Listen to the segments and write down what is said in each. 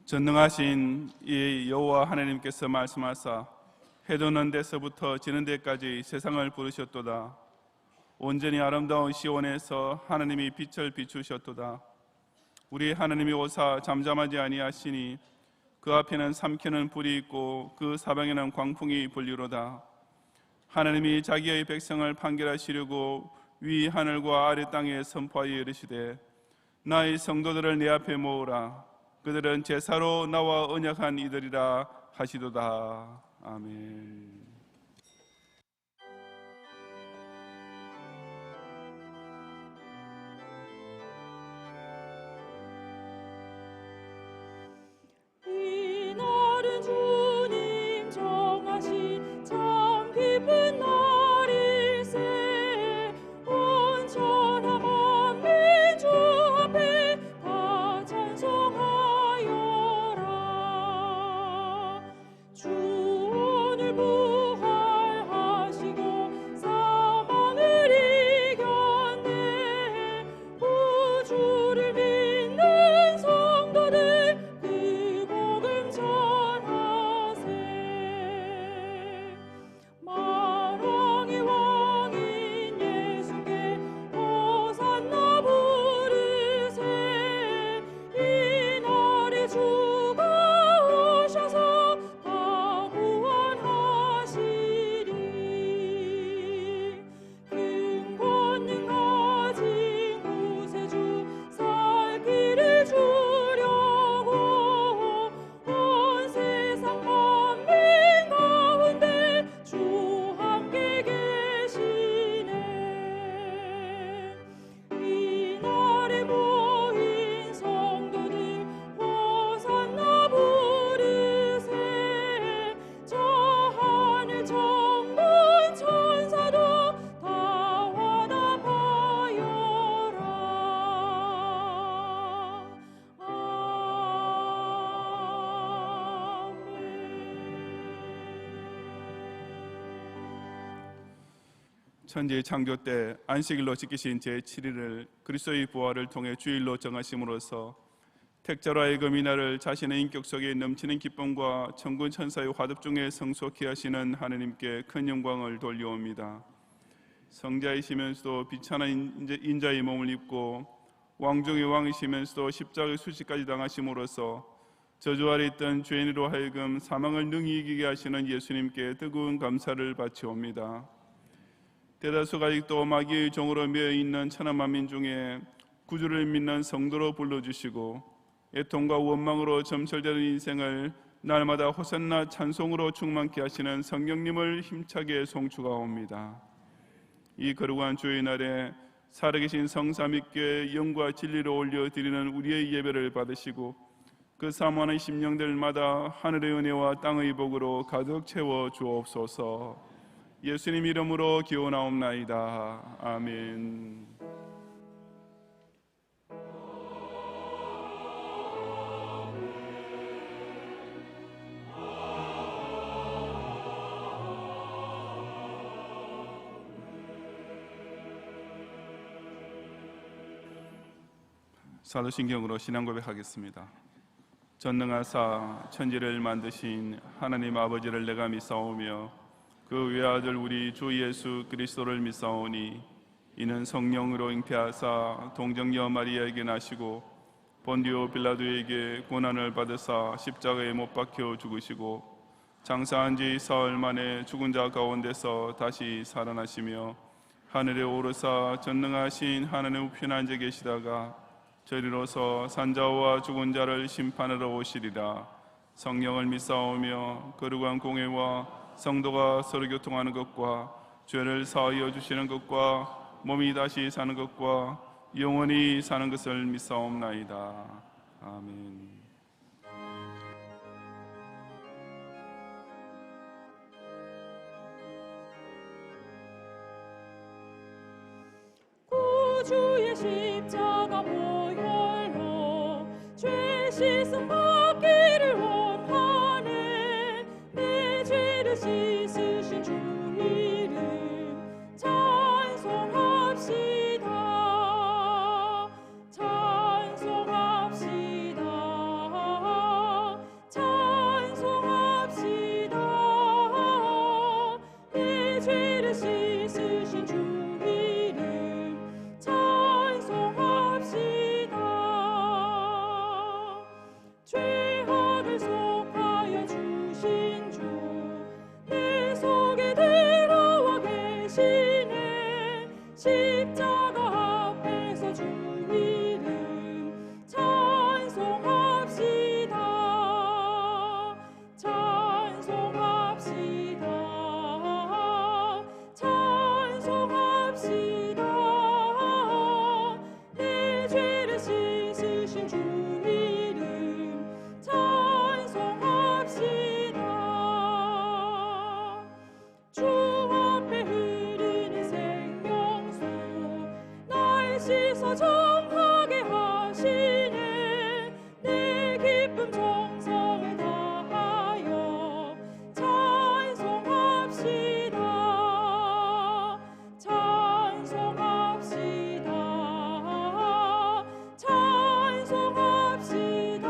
전능하신 이 여호와 하나님께서 말씀하사 해도 는 데서부터 지는 데까지 세상을 부르셨도다. 온전히 아름다운 시온에서 하나님이 빛을 비추셨도다. 우리 하나님이 오사 잠잠하지 아니하시니 그 앞에는 삼키는 불이 있고 그 사방에는 광풍이 불리로다. 하나님이 자기의 백성을 판결하시려고 위 하늘과 아래 땅에 선포하여 이르시되 나의 성도들을 내 앞에 모으라. 그들은 제사로 나와 언약한 이들이라 하시도다. 아멘. 이 날은 주님 정하신 참 기쁜 날일세. 온천한 만민 주 앞에 다 찬송하여라. 주 오늘 부활하시고 사망을 이겼네. 구주를 믿는 성도들 그 복음 전하세. 만왕의 왕인 예수께 호산나 부르세. 이 날에 주가 오셔서 다 구원하시리. 큰 권능 가진 구세주 살 길을 주려고 온 세상 만민 가운데 주 함께 계시네. 이 날에 모인 성도들 호산나 부르세. 저 하늘 정군 천사도 다 화답하여라. 천지의 창조 때 안식일로 지키신 제7일을 그리스도의 부활을 통해 주일로 정하심으로써 택자로 하여금 이날을 자신의 인격 속에 넘치는 기쁨과 천군 천사의 화답 중에 성속히 하시는 하느님께 큰 영광을 돌려옵니다. 성자이시면서도 비천한 인자의 몸을 입고 왕중의 왕이시면서도 십자가의 수치까지 당하심으로써 저주 아래 있던 죄인으로 하여금 사망을 능히 이기게 하시는 예수님께 뜨거운 감사를 바치옵니다. 대다수가 아직도 마귀의 종으로 매여있는 천하 만민 중에 구주를 믿는 성도로 불러주시고 애통과 원망으로 점철되는 인생을 날마다 호산나 찬송으로 충만케 하시는 성령님을 힘차게 송축하옵니다. 이 거룩한 주의 날에 살아계신 성삼위교회 영과 진리로 올려드리는 우리의 예배를 받으시고 그 사모하는 심령들마다 하늘의 은혜와 땅의 복으로 가득 채워 주옵소서. 예수님 이름으로 기원하옵나이다. 아멘. 사도신경으로 신앙 고백하겠습니다. 전능하사 천지를 만드신 하나님 아버지를 내가 믿사오며 그 외아들 우리 주 예수 그리스도를 믿사오니 이는 성령으로 잉태하사 동정녀 마리아에게 나시고 본디오 빌라도에게 고난을 받으사 십자가에 못 박혀 죽으시고 장사한 지 사흘 만에 죽은 자 가운데서 다시 살아나시며 하늘에 오르사 전능하신 하나님 우편에 앉아 계시다가 저리로서 산자와 죽은 자를 심판하러 오시리라. 성령을 믿사오며 거룩한 공회와 성도가 서로 교통하는 것과 죄를 사하여 주시는 것과 몸이 다시 사는 것과 영원히 사는 것을 믿사옵나이다. 아멘. 구주의 십자가 보혈로 죄 씻음 받기를 원하네. 내 죄를 씻으신 주 이름 찬송합시다. 찬송합시다. 십자가 앞에서 주 이름 찬송합시다. 찬송합시다. 찬송합시다. 내 죄를 씻으신 주 이름 찬송합시다. 주 앞에 흐르는 생명수 날 씻어 정하게 하시네. 내 기쁨 정성을 다하여 찬송합시다. 찬송합시다. 찬송합시다.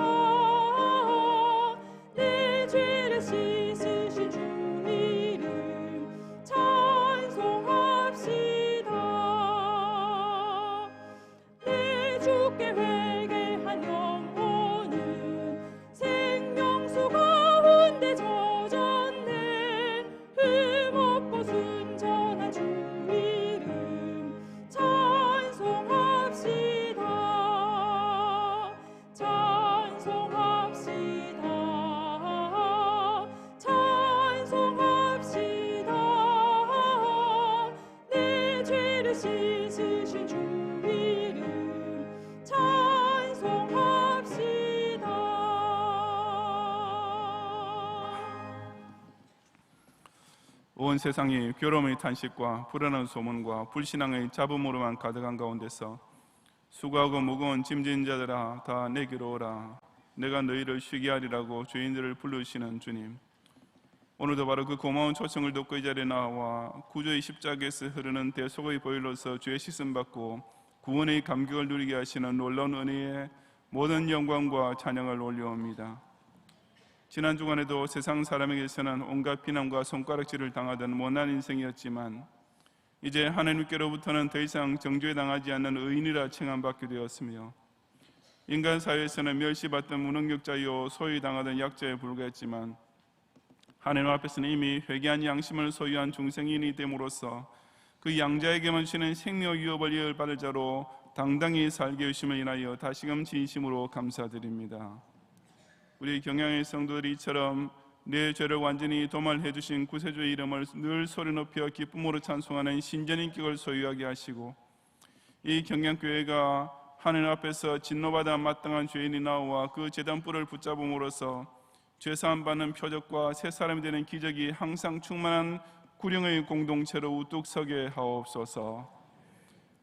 내 죄를 씻으신 주 이름 찬송합시다. 내 주께 회개한 영혼은 생명수 가운데 젖었네. 흠없고 순전한 주 이름 찬송합시다. 찬송합시다. 찬송합시다. 내 죄를 씻으신 주 이름 찬송합시다. 온 세상이 괴로움의 탄식과 불안한 소문과 불신앙의 잡음으로만 가득한 가운데서 수고하고 무거운 짐진 자들아 다 내게로 오라. 내가 너희를 쉬게 하리라고 죄인들을 부르시는 주님, 오늘도 바로 그 고마운 초청을 듣고 이 자리에 나와 구주의 십자가에서 흐르는 대속의 보혈로서 죄 씻음 받고 구원의 감격을 누리게 하시는 놀라운 은혜에 모든 영광과 찬양을 올려옵니다. 지난 주간에도 세상 사람에게서는 온갖 비난과 손가락질을 당하던 못난 인생이었지만 이제 하나님께로부터는 더 이상 정죄 당하지 않는 의인이라 칭함받게 되었으며 인간 사회에서는 멸시받던 무능력자요 소위 당하던 약자에 불과했지만 하나님 앞에서는 이미 회개한 양심을 소유한 중생인이 됨으로써 그 양자에게만 주는 생명 위협을 이어받을 자로 당당히 살게 하심을 인하여 다시금 진심으로 감사드립니다. 우리 경양의 성도들이 이처럼 내 죄를 완전히 도말해 주신 구세주의 이름을 늘 소리 높여 기쁨으로 찬송하는 신전인격을 소유하게 하시고 이 경양교회가 하나님 앞에서 진노받아 마땅한 죄인이 나와 그 제단불을 붙잡음으로써 죄사함 받는 표적과 새 사람이 되는 기적이 항상 충만한 구령의 공동체로 우뚝 서게 하옵소서.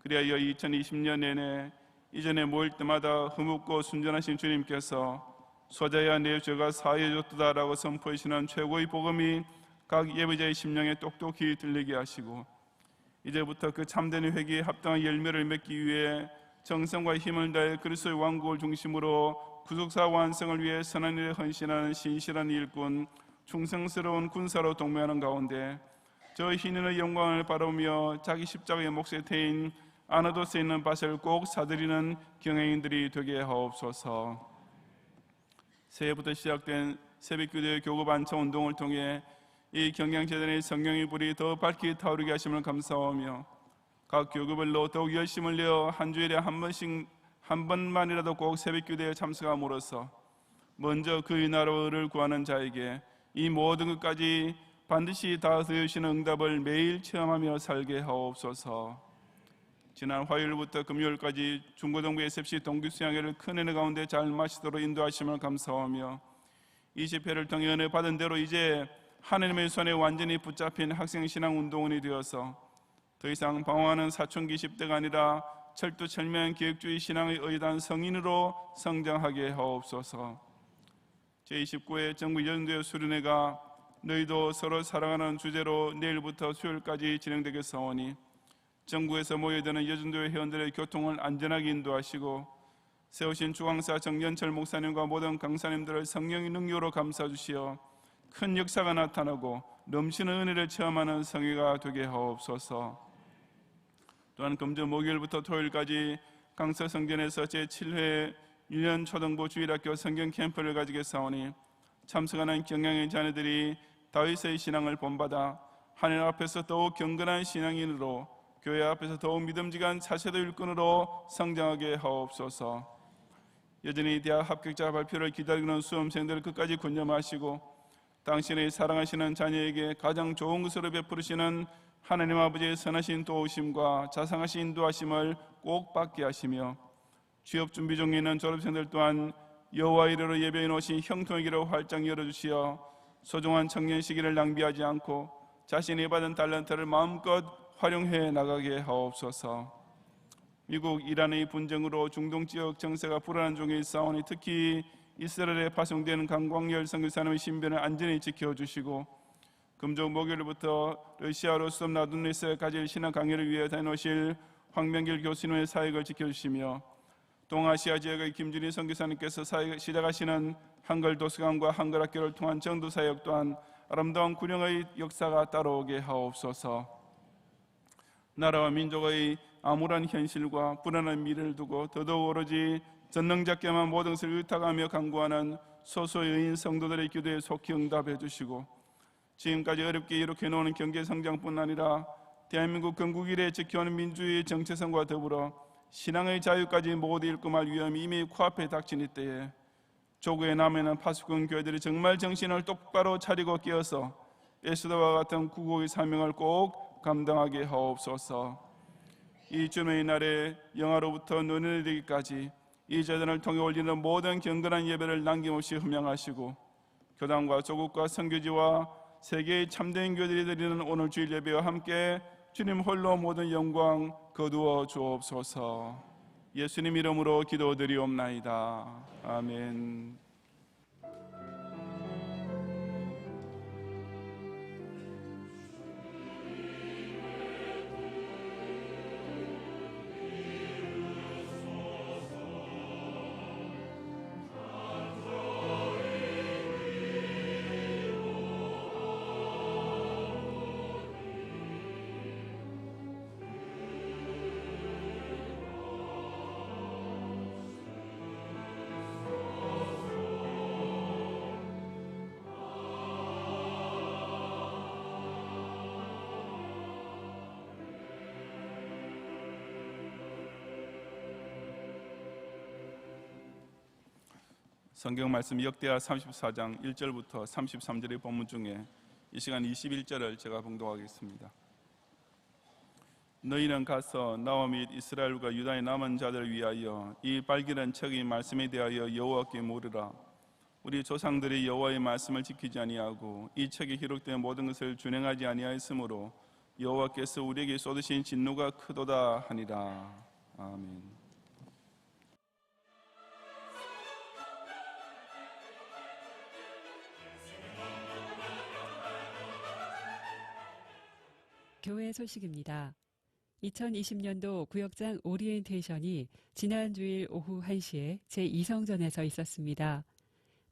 그리하여 2020년 내내 이전에 모일 때마다 흐뭇고 순전하신 주님께서 소자야 내 죄가 사해졌도다라고 선포하시는 최고의 복음이 각 예배자의 심령에 똑똑히 들리게 하시고 이제부터 그 참된 회개에 합당한 열매를 맺기 위해 정성과 힘을 다해 그리스도의 왕국을 중심으로 구속사 완성을 위해 선한 일에 헌신하는 신실한 일꾼, 충성스러운 군사로 동무하는 가운데 저 흰인의 영광을 바라보며 자기 십자가의 몫에 태인 아나도스에 있는 밭을 꼭 사들이는 경영인들이 되게 하옵소서. 새해부터 시작된 새벽기도의 교구 반차 운동을 통해 이 경양재단의 성령의 불이 더 밝게 타오르게 하심을 감사하며 각 교구별로 더욱 열심을 내어 한 주일에 한 번만이라도 꼭 새벽기도에 참석함으로써 먼저 그의 나라를 구하는 자에게 이 모든 것까지 반드시 다 더해주시는 응답을 매일 체험하며 살게 하옵소서. 지난 화요일부터 금요일까지 중고등부 SFC 동기수양회를 큰 은혜 가운데 잘 마치도록 인도하심을 감사하며 이 집회를 통해 은혜 받은 대로 이제 하나님의 손에 완전히 붙잡힌 학생신앙운동원이 되어서 더 이상 방황하는 사춘기 10대가 아니라 철두철미한 계획주의 신앙의 의단 성인으로 성장하게 하옵소서. 제29회 전국 여중대 수련회가 너희도 서로 사랑하는 주제로 내일부터 수요일까지 진행되겠사오니 전국에서 모여드는 여중대 회원들의 교통을 안전하게 인도하시고 세우신 주강사 정연철 목사님과 모든 강사님들을 성령의 능력으로 감싸주시어 큰 역사가 나타나고 넘치는 은혜를 체험하는 성회가 되게 하옵소서. 또한 금주 목요일부터 토요일까지 강서성전에서 제7회 1년 초등부 주일학교 성경 캠프를 가지겠사오니 참석하는 경양의 자녀들이 다윗의 신앙을 본받아 하나님 앞에서 더욱 경건한 신앙인으로 교회 앞에서 더욱 믿음직한 차세대 일꾼으로 성장하게 하옵소서. 여전히 대학 합격자 발표를 기다리는 수험생들을 끝까지 권념하시고 당신의 사랑하시는 자녀에게 가장 좋은 것으로 베푸시는 하나님 아버지의 선하신 도우심과 자상하신 인도하심을 꼭 받게 하시며 취업 준비 중에 있는 졸업생들 또한 여호와 이르러 예배해 놓으신 형통의 길을 활짝 열어주시어 소중한 청년 시기를 낭비하지 않고 자신이 받은 달란트를 마음껏 활용해 나가게 하옵소서. 미국 이란의 분쟁으로 중동 지역 정세가 불안한 중에 있사오니 특히 이스라엘에 파송되는 강광열 선교사님의 신변을 안전히 지켜주시고 금쪽 목요일부터 러시아로 수업 나둔에서 가질 신학 강의를 위해 다녀오실 황명길 교수님의 사역을 지켜주시며 동아시아 지역의 김준희 선교사님께서 시작하시는 한글 도서관과 한글 학교를 통한 정도 사역 또한 아름다운 군영의 역사가 따라오게 하옵소서. 나라와 민족의 암울한 현실과 불안한 미래를 두고 더더욱 오로지 전능자께만 모든 것을 의탁하며 간구하는 소수의 의인 성도들의 기도에 속히 응답해 주시고 지금까지 어렵게 이룩해 놓은 경제 성장뿐 아니라 대한민국 건국 이래 지켜오는 민주주의의 정체성과 더불어 신앙의 자유까지 모두 일금할 위험이 이미 코앞에 닥친 이때에 조국에 남아있는 파수꾼 교회들이 정말 정신을 똑바로 차리고 깨어서 에스더와 같은 국국의 사명을 꼭 감당하게 하옵소서. 이 주님의 날에 영하로부터 눈이 내리기까지 이 재단을 통해 올리는 모든 경건한 예배를 남김없이 흠양하시고 교단과 조국과 선교지와 세계의 참된 교회들이 드리는 오늘 주일 예배와 함께 주님 홀로 모든 영광 거두어 주옵소서. 예수님 이름으로 기도드리옵나이다. 아멘. 성경 말씀 역대하 34장 1절부터 33절의 본문 중에 이 시간 21절을 제가 봉독하겠습니다. 너희는 가서 나와 및 이스라엘과 유다의 남은 자들을 위하여 이 발견한 책의 말씀에 대하여 여호와께 물으라. 우리 조상들이 여호와의 말씀을 지키지 아니하고 이 책에 기록된 모든 것을 준행하지 아니하였으므로 여호와께서 우리에게 쏟으신 진노가 크도다 하니라. 아멘. 교회 소식입니다. 2020년도 구역장 오리엔테이션이 지난 주일 오후 1시에 제2성전에서 있었습니다.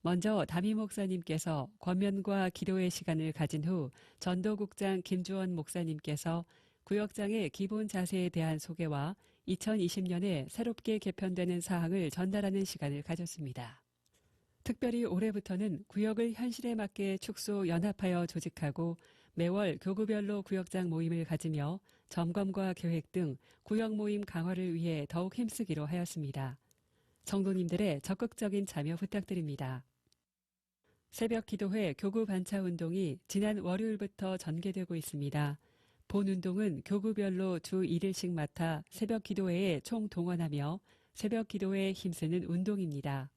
먼저 담임 목사님께서 권면과 기도의 시간을 가진 후 전도국장 김주원 목사님께서 구역장의 기본 자세에 대한 소개와 2020년에 새롭게 개편되는 사항을 전달하는 시간을 가졌습니다. 특별히 올해부터는 구역을 현실에 맞게 축소 연합하여 조직하고 매월 교구별로 구역장 모임을 가지며 점검과 계획 등 구역 모임 강화를 위해 더욱 힘쓰기로 하였습니다. 성도님들의 적극적인 참여 부탁드립니다. 새벽 기도회 교구 반차 운동이 지난 월요일부터 전개되고 있습니다. 본 운동은 교구별로 주 1일씩 맡아 새벽 기도회에 총 동원하며 새벽 기도회에 힘쓰는 운동입니다.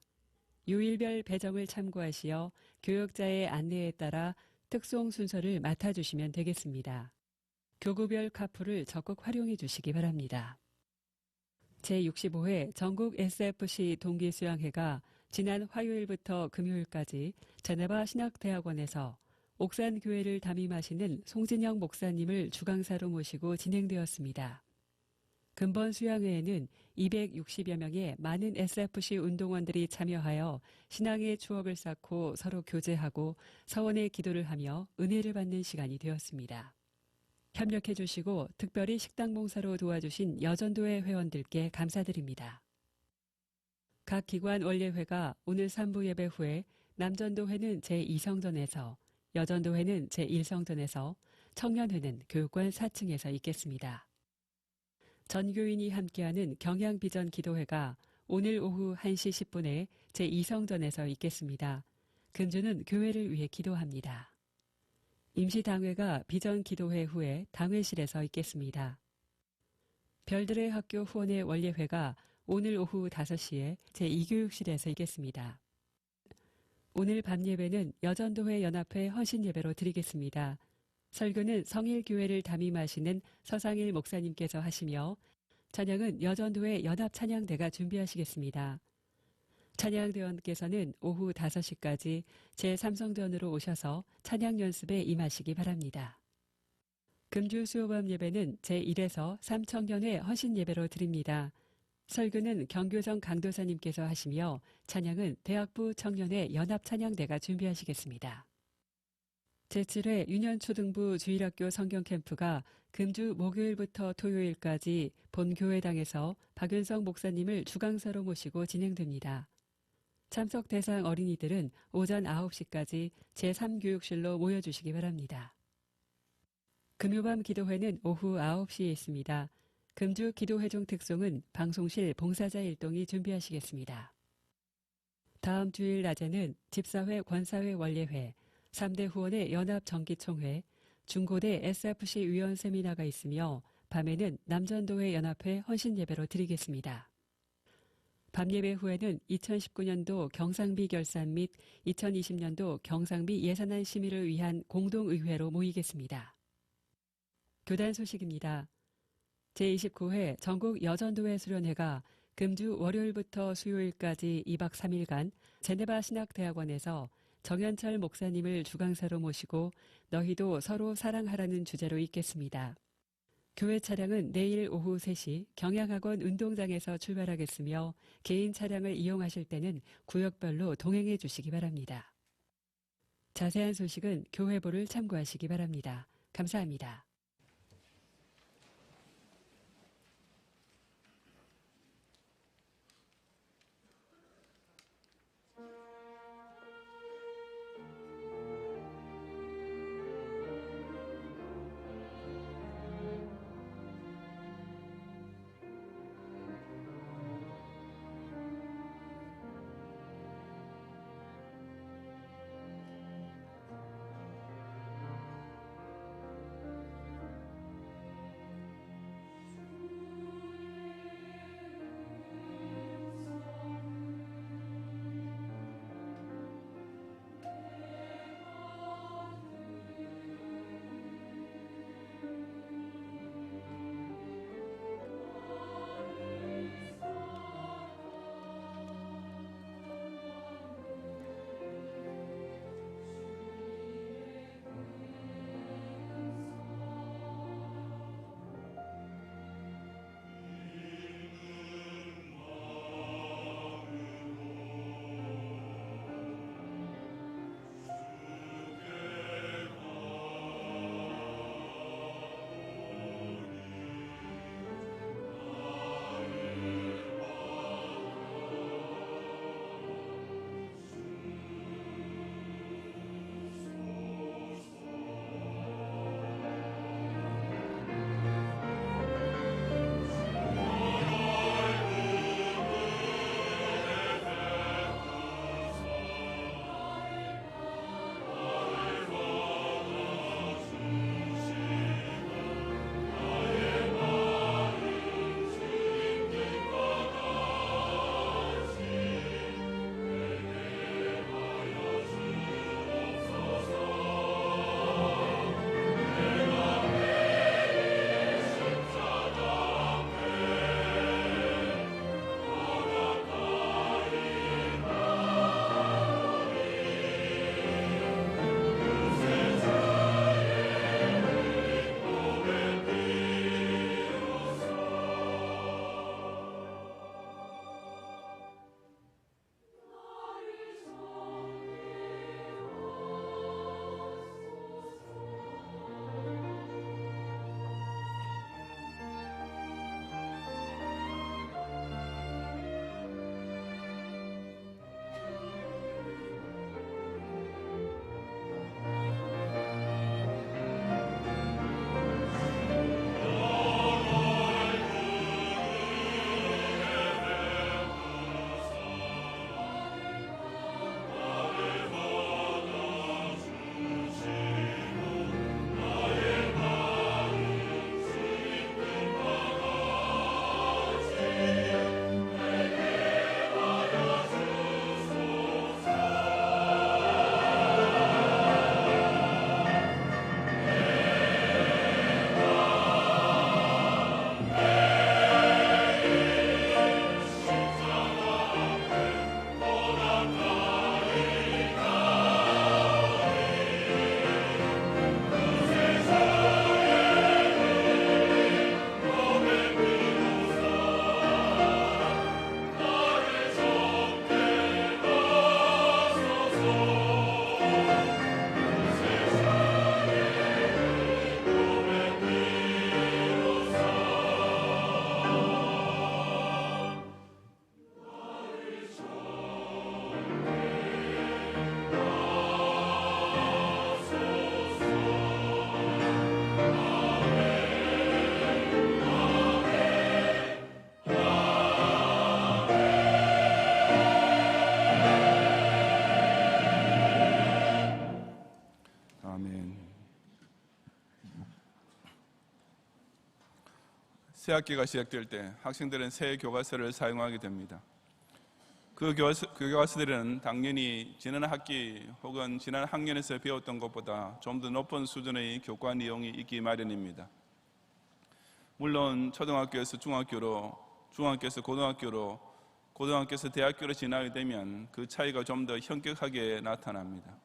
요일별 배정을 참고하시어 교역자의 안내에 따라 특송 순서를 맡아주시면 되겠습니다. 교구별 카풀을 적극 활용해 주시기 바랍니다. 제65회 전국 SFC 동기수양회가 지난 화요일부터 금요일까지 제네바 신학대학원에서 옥산교회를 담임하시는 송진영 목사님을 주강사로 모시고 진행되었습니다. 근본 수양회에는 260여 명의 많은 SFC 운동원들이 참여하여 신앙의 추억을 쌓고 서로 교제하고 서원의 기도를 하며 은혜를 받는 시간이 되었습니다. 협력해 주시고 특별히 식당 봉사로 도와주신 여전도회 회원들께 감사드립니다. 각 기관 원례회가 오늘 3부 예배 후에 남전도회는 제2성전에서, 여전도회는 제1성전에서, 청년회는 교육관 4층에서 있겠습니다. 전교인이 함께하는 경양비전 기도회가 오늘 오후 1시 10분에 제2성전에서 있겠습니다. 금주는 교회를 위해 기도합니다. 임시당회가 비전 기도회 후에 당회실에서 있겠습니다. 별들의 학교 후원회 원례회가 오늘 오후 5시에 제2교육실에서 있겠습니다. 오늘 밤 예배는 여전도회 연합회 헌신예배로 드리겠습니다. 설교는 성일교회를 담임하시는 서상일 목사님께서 하시며 찬양은 여전도회 연합찬양대가 준비하시겠습니다. 찬양대원께서는 오후 5시까지 제3성전으로 오셔서 찬양 연습에 임하시기 바랍니다. 금주 수요밤 예배는 제1에서 3청년회 헌신예배로 드립니다. 설교는 경교정 강도사님께서 하시며 찬양은 대학부 청년회 연합찬양대가 준비하시겠습니다. 제7회 유년초등부 주일학교 성경캠프가 금주 목요일부터 토요일까지 본교회당에서 박윤성 목사님을 주강사로 모시고 진행됩니다. 참석 대상 어린이들은 오전 9시까지 제3교육실로 모여주시기 바랍니다. 금요밤 기도회는 오후 9시에 있습니다. 금주 기도회 중 특송은 방송실 봉사자 일동이 준비하시겠습니다. 다음 주일 낮에는 집사회 권사회 원례회, 3대 후원의 연합정기총회, 중고대 SFC 위원 세미나가 있으며 밤에는 남전도회 연합회 헌신예배로 드리겠습니다. 밤예배 후에는 2019년도 경상비 결산 및 2020년도 경상비 예산안 심의를 위한 공동의회로 모이겠습니다. 교단 소식입니다. 제29회 전국 여전도회 수련회가 금주 월요일부터 수요일까지 2박 3일간 제네바 신학대학원에서 정현철 목사님을 주강사로 모시고 너희도 서로 사랑하라는 주제로 있겠습니다. 교회 차량은 내일 오후 3시 경양학원 운동장에서 출발하겠으며 개인 차량을 이용하실 때는 구역별로 동행해 주시기 바랍니다. 자세한 소식은 교회보를 참고하시기 바랍니다. 감사합니다. 새 학기가 시작될 때 학생들은 새 교과서를 사용하게 됩니다. 그 교과서들은 당연히 지난 학기 혹은 지난 학년에서 배웠던 것보다 좀 더 높은 수준의 교과 내용이 있기 마련입니다. 물론 초등학교에서 중학교로, 중학교에서 고등학교로, 고등학교에서 대학교로 지나게 되면 그 차이가 좀 더 현격하게 나타납니다.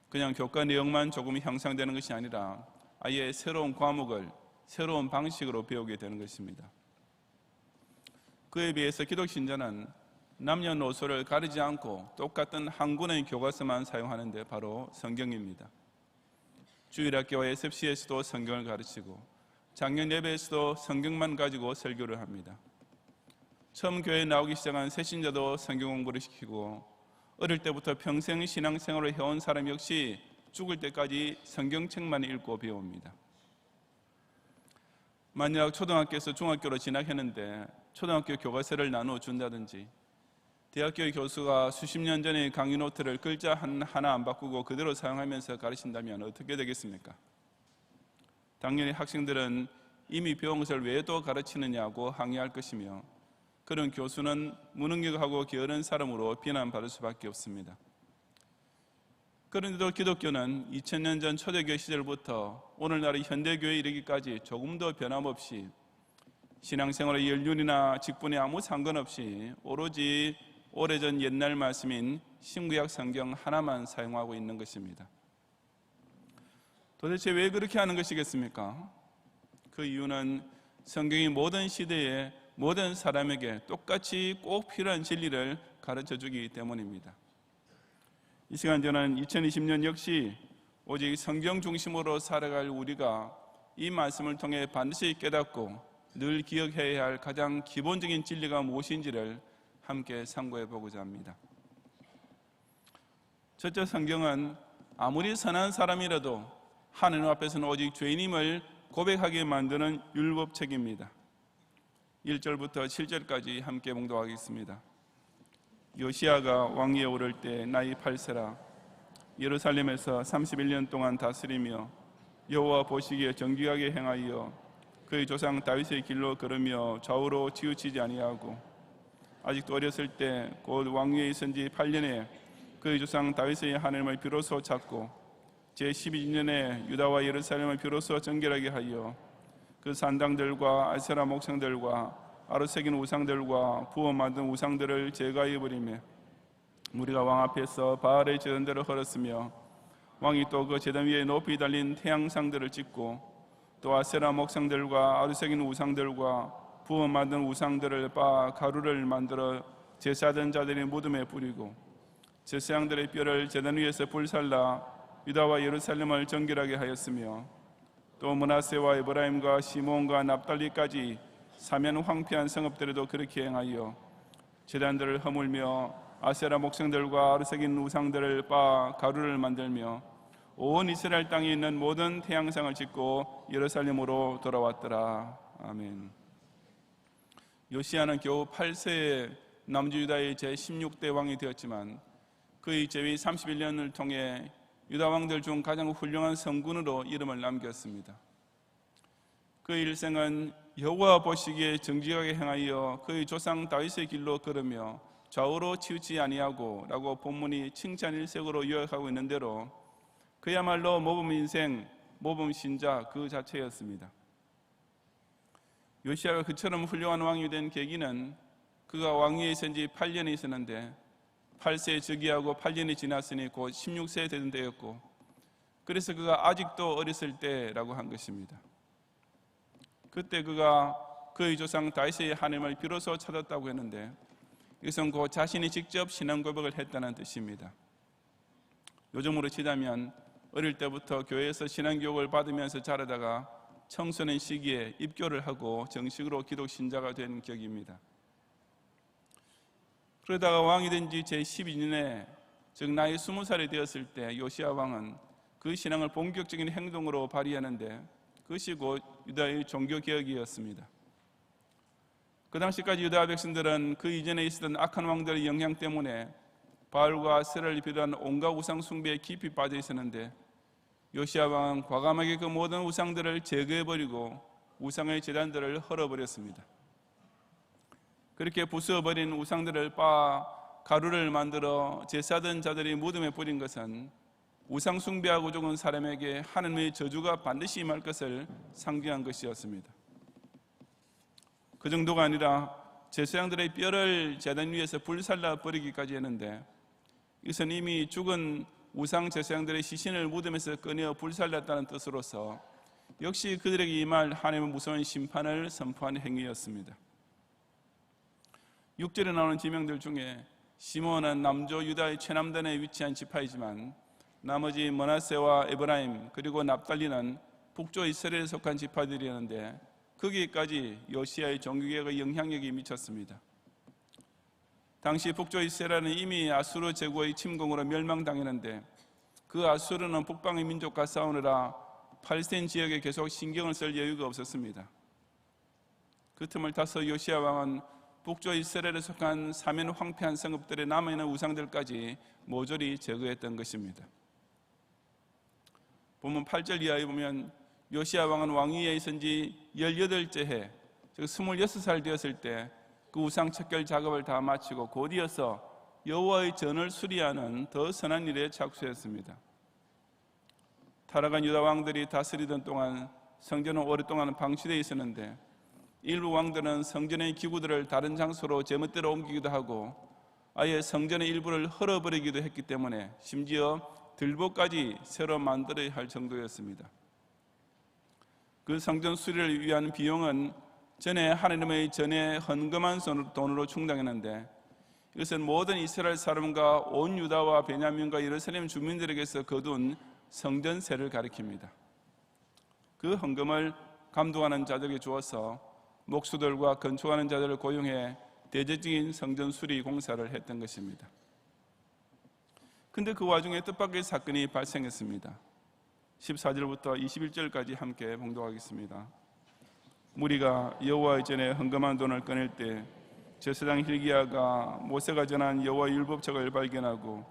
그냥 교과 내용만 조금 향상되는 것이 아니라 아예 새로운 과목을 새로운 방식으로 배우게 되는 것입니다. 그에 비해서 기독신자는 남녀노소를 가리지 않고 똑같은 한 권의 교과서만 사용하는데 바로 성경입니다. 주일학교와 SFC에서도 성경을 가르치고 작년 예배에서도 성경만 가지고 설교를 합니다. 처음 교회에 나오기 시작한 새신자도 성경 공부를 시키고 어릴 때부터 평생 신앙생활을 해온 사람 역시 죽을 때까지 성경책만 읽고 배웁니다. 만약 초등학교에서 중학교로 진학했는데 초등학교 교과서를 나누어 준다든지 대학교의 교수가 수십 년 전의 강의 노트를 글자 하나 안 바꾸고 그대로 사용하면서 가르친다면 어떻게 되겠습니까? 당연히 학생들은 이미 배운 것을 왜 또 가르치느냐고 항의할 것이며 그런 교수는 무능력하고 게으른 사람으로 비난받을 수밖에 없습니다. 그런데도 기독교는 2000년 전 초대교회 시절부터 오늘날의 현대교회에 이르기까지 조금 더 변함없이 신앙생활의 연륜이나 직분에 아무 상관없이 오로지 오래전 옛날 말씀인 신구약 성경 하나만 사용하고 있는 것입니다. 도대체 왜 그렇게 하는 것이겠습니까? 그 이유는 성경이 모든 시대에 모든 사람에게 똑같이 꼭 필요한 진리를 가르쳐주기 때문입니다. 이 시간 저는 2020년 역시 오직 성경 중심으로 살아갈 우리가 이 말씀을 통해 반드시 깨닫고 늘 기억해야 할 가장 기본적인 진리가 무엇인지를 함께 상고해 보고자 합니다. 첫째, 성경은 아무리 선한 사람이라도 하나님 앞에서는 오직 죄인임을 고백하게 만드는 율법책입니다. 1절부터 7절까지 함께 봉독하겠습니다. 요시야가 왕위에 오를 때 나이 8세라 예루살렘에서 31년 동안 다스리며 여호와 보시기에 정직하게 행하여 그의 조상 다윗의 길로 걸으며 좌우로 치우치지 아니하고 아직도 어렸을 때 곧 왕위에 있은 지 8년에 그의 조상 다윗의 하나님을 비로소 찾고 제12년에 유다와 예루살렘을 비로소 정결하게 하여 그 산당들과 아세라 목상들과 아로새긴 우상들과 부어 만든 우상들을 제거해 버리며 우리가 왕 앞에서 바알의 제단들을 헐었으며 왕이 또 그 제단 위에 높이 달린 태양상들을 짓고 또 아세라 목상들과 아로새긴 우상들과 부어 만든 우상들을 빻아 가루를 만들어 제사하던 자들의 무덤에 뿌리고 제사장들의 뼈를 제단 위에서 불살라 유다와 예루살렘을 정결하게 하였으며 또 므낫세와 에브라임과 시몬과 납달리까지 사면 황폐한 성읍들에도 그렇게 행하여 제단들을 허물며 아세라 목상들과 아르새긴 우상들을 빻아 가루를 만들며 온 이스라엘 땅에 있는 모든 태양상을 짓고 예루살렘으로 돌아왔더라. 아멘. 요시야는 겨우 8세에 남주유다의 제16대 왕이 되었지만 그의 재위 31년을 통해 유다 왕들 중 가장 훌륭한 성군으로 이름을 남겼습니다. 그의 일생은 여호와 보시기에 정직하게 행하여 그의 조상 다윗의 길로 걸으며 좌우로 치우치지 아니하고 라고 본문이 칭찬 일색으로 요약하고 있는 대로 그야말로 모범 인생, 모범 신자 그 자체였습니다. 요시야가 그처럼 훌륭한 왕이 된 계기는 그가 왕위에 있은 지 8년이 있었는데 8세에 즉위하고 8년이 지났으니 곧 16세 되던 때였고 그래서 그가 아직도 어렸을 때라고 한 것입니다. 그때 그가 그의 조상 다윗의 하나님을 비로소 찾았다고 했는데 이것은 곧 자신이 직접 신앙 고백을 했다는 뜻입니다. 요즘으로 치자면 어릴 때부터 교회에서 신앙교육을 받으면서 자라다가 청소년 시기에 입교를 하고 정식으로 기독 신자가 된 격입니다. 그러다가 왕이 된 지 제12년에 즉 나이 20살이 되었을 때 요시야 왕은 그 신앙을 본격적인 행동으로 발휘하는데 그것이 곧 유다의 종교개혁이었습니다. 그 당시까지 유다 백성들은 그 이전에 있었던 악한 왕들의 영향 때문에 바알과 아세라를 비롯한 온갖 우상 숭배에 깊이 빠져 있었는데 요시야 왕은 과감하게 그 모든 우상들을 제거해버리고 우상의 제단들을 헐어버렸습니다. 그렇게 부수어버린 우상들을 빻아 가루를 만들어 제사던 자들이 무덤에 뿌린 것은 우상 숭배하고 죽은 사람에게 하나님의 저주가 반드시 임할 것을 상징한 것이었습니다. 그 정도가 아니라 제사장들의 뼈를 제단 위에서 불살라 버리기까지 했는데, 이것은 이미 죽은 우상 제사장들의 시신을 무덤에서 꺼내어 불살랐다는 뜻으로서 역시 그들에게 임할 하나님의 무서운 심판을 선포한 행위였습니다. 6절에 나오는 지명들 중에 시므온은 남조 유다의 최남단에 위치한 지파이지만 나머지 므낫세와 에브라임 그리고 납달리는 북조 이스라엘에 속한 지파들이었는데 거기에까지 요시야의 종교개혁의 영향력이 미쳤습니다. 당시 북조 이스라엘은 이미 아수르 제국의 침공으로 멸망당했는데 그 아수르는 북방의 민족과 싸우느라 팔레스타인 지역에 계속 신경을 쓸 여유가 없었습니다. 그 틈을 타서 요시야 왕은 북조 이스라엘에 속한 사면 황폐한 성읍들에 남아있는 우상들까지 모조리 제거했던 것입니다. 본문 8절 이하에 보면 요시야 왕은 왕위에 있은 지 18째 해, 즉 26살 되었을 때 그 우상 척결 작업을 다 마치고 곧이어서 여호와의 전을 수리하는 더 선한 일에 착수했습니다. 타락한 유다 왕들이 다스리던 동안 성전은 오랫동안 방치되어 있었는데 일부 왕들은 성전의 기구들을 다른 장소로 제멋대로 옮기기도 하고 아예 성전의 일부를 헐어버리기도 했기 때문에 심지어 들보까지 새로 만들어야 할 정도였습니다. 그 성전 수리를 위한 비용은 전에 하나님의 전에 헌금한 돈으로 충당했는데 이것은 모든 이스라엘 사람과 온 유다와 베냐민과 예루살렘 주민들에게서 거둔 성전세를 가리킵니다. 그 헌금을 감독하는 자들에게 주어서 목수들과 건축하는 자들을 고용해 대대적인 성전 수리 공사를 했던 것입니다. 그런데 그 와중에 뜻밖의 사건이 발생했습니다. 14절부터 21절까지 함께 봉독하겠습니다. 무리가 여호와의 전에 헌금한 돈을 꺼낼 때 제사장 hil기야가 모세가 전한 여호와의 율법책을 발견하고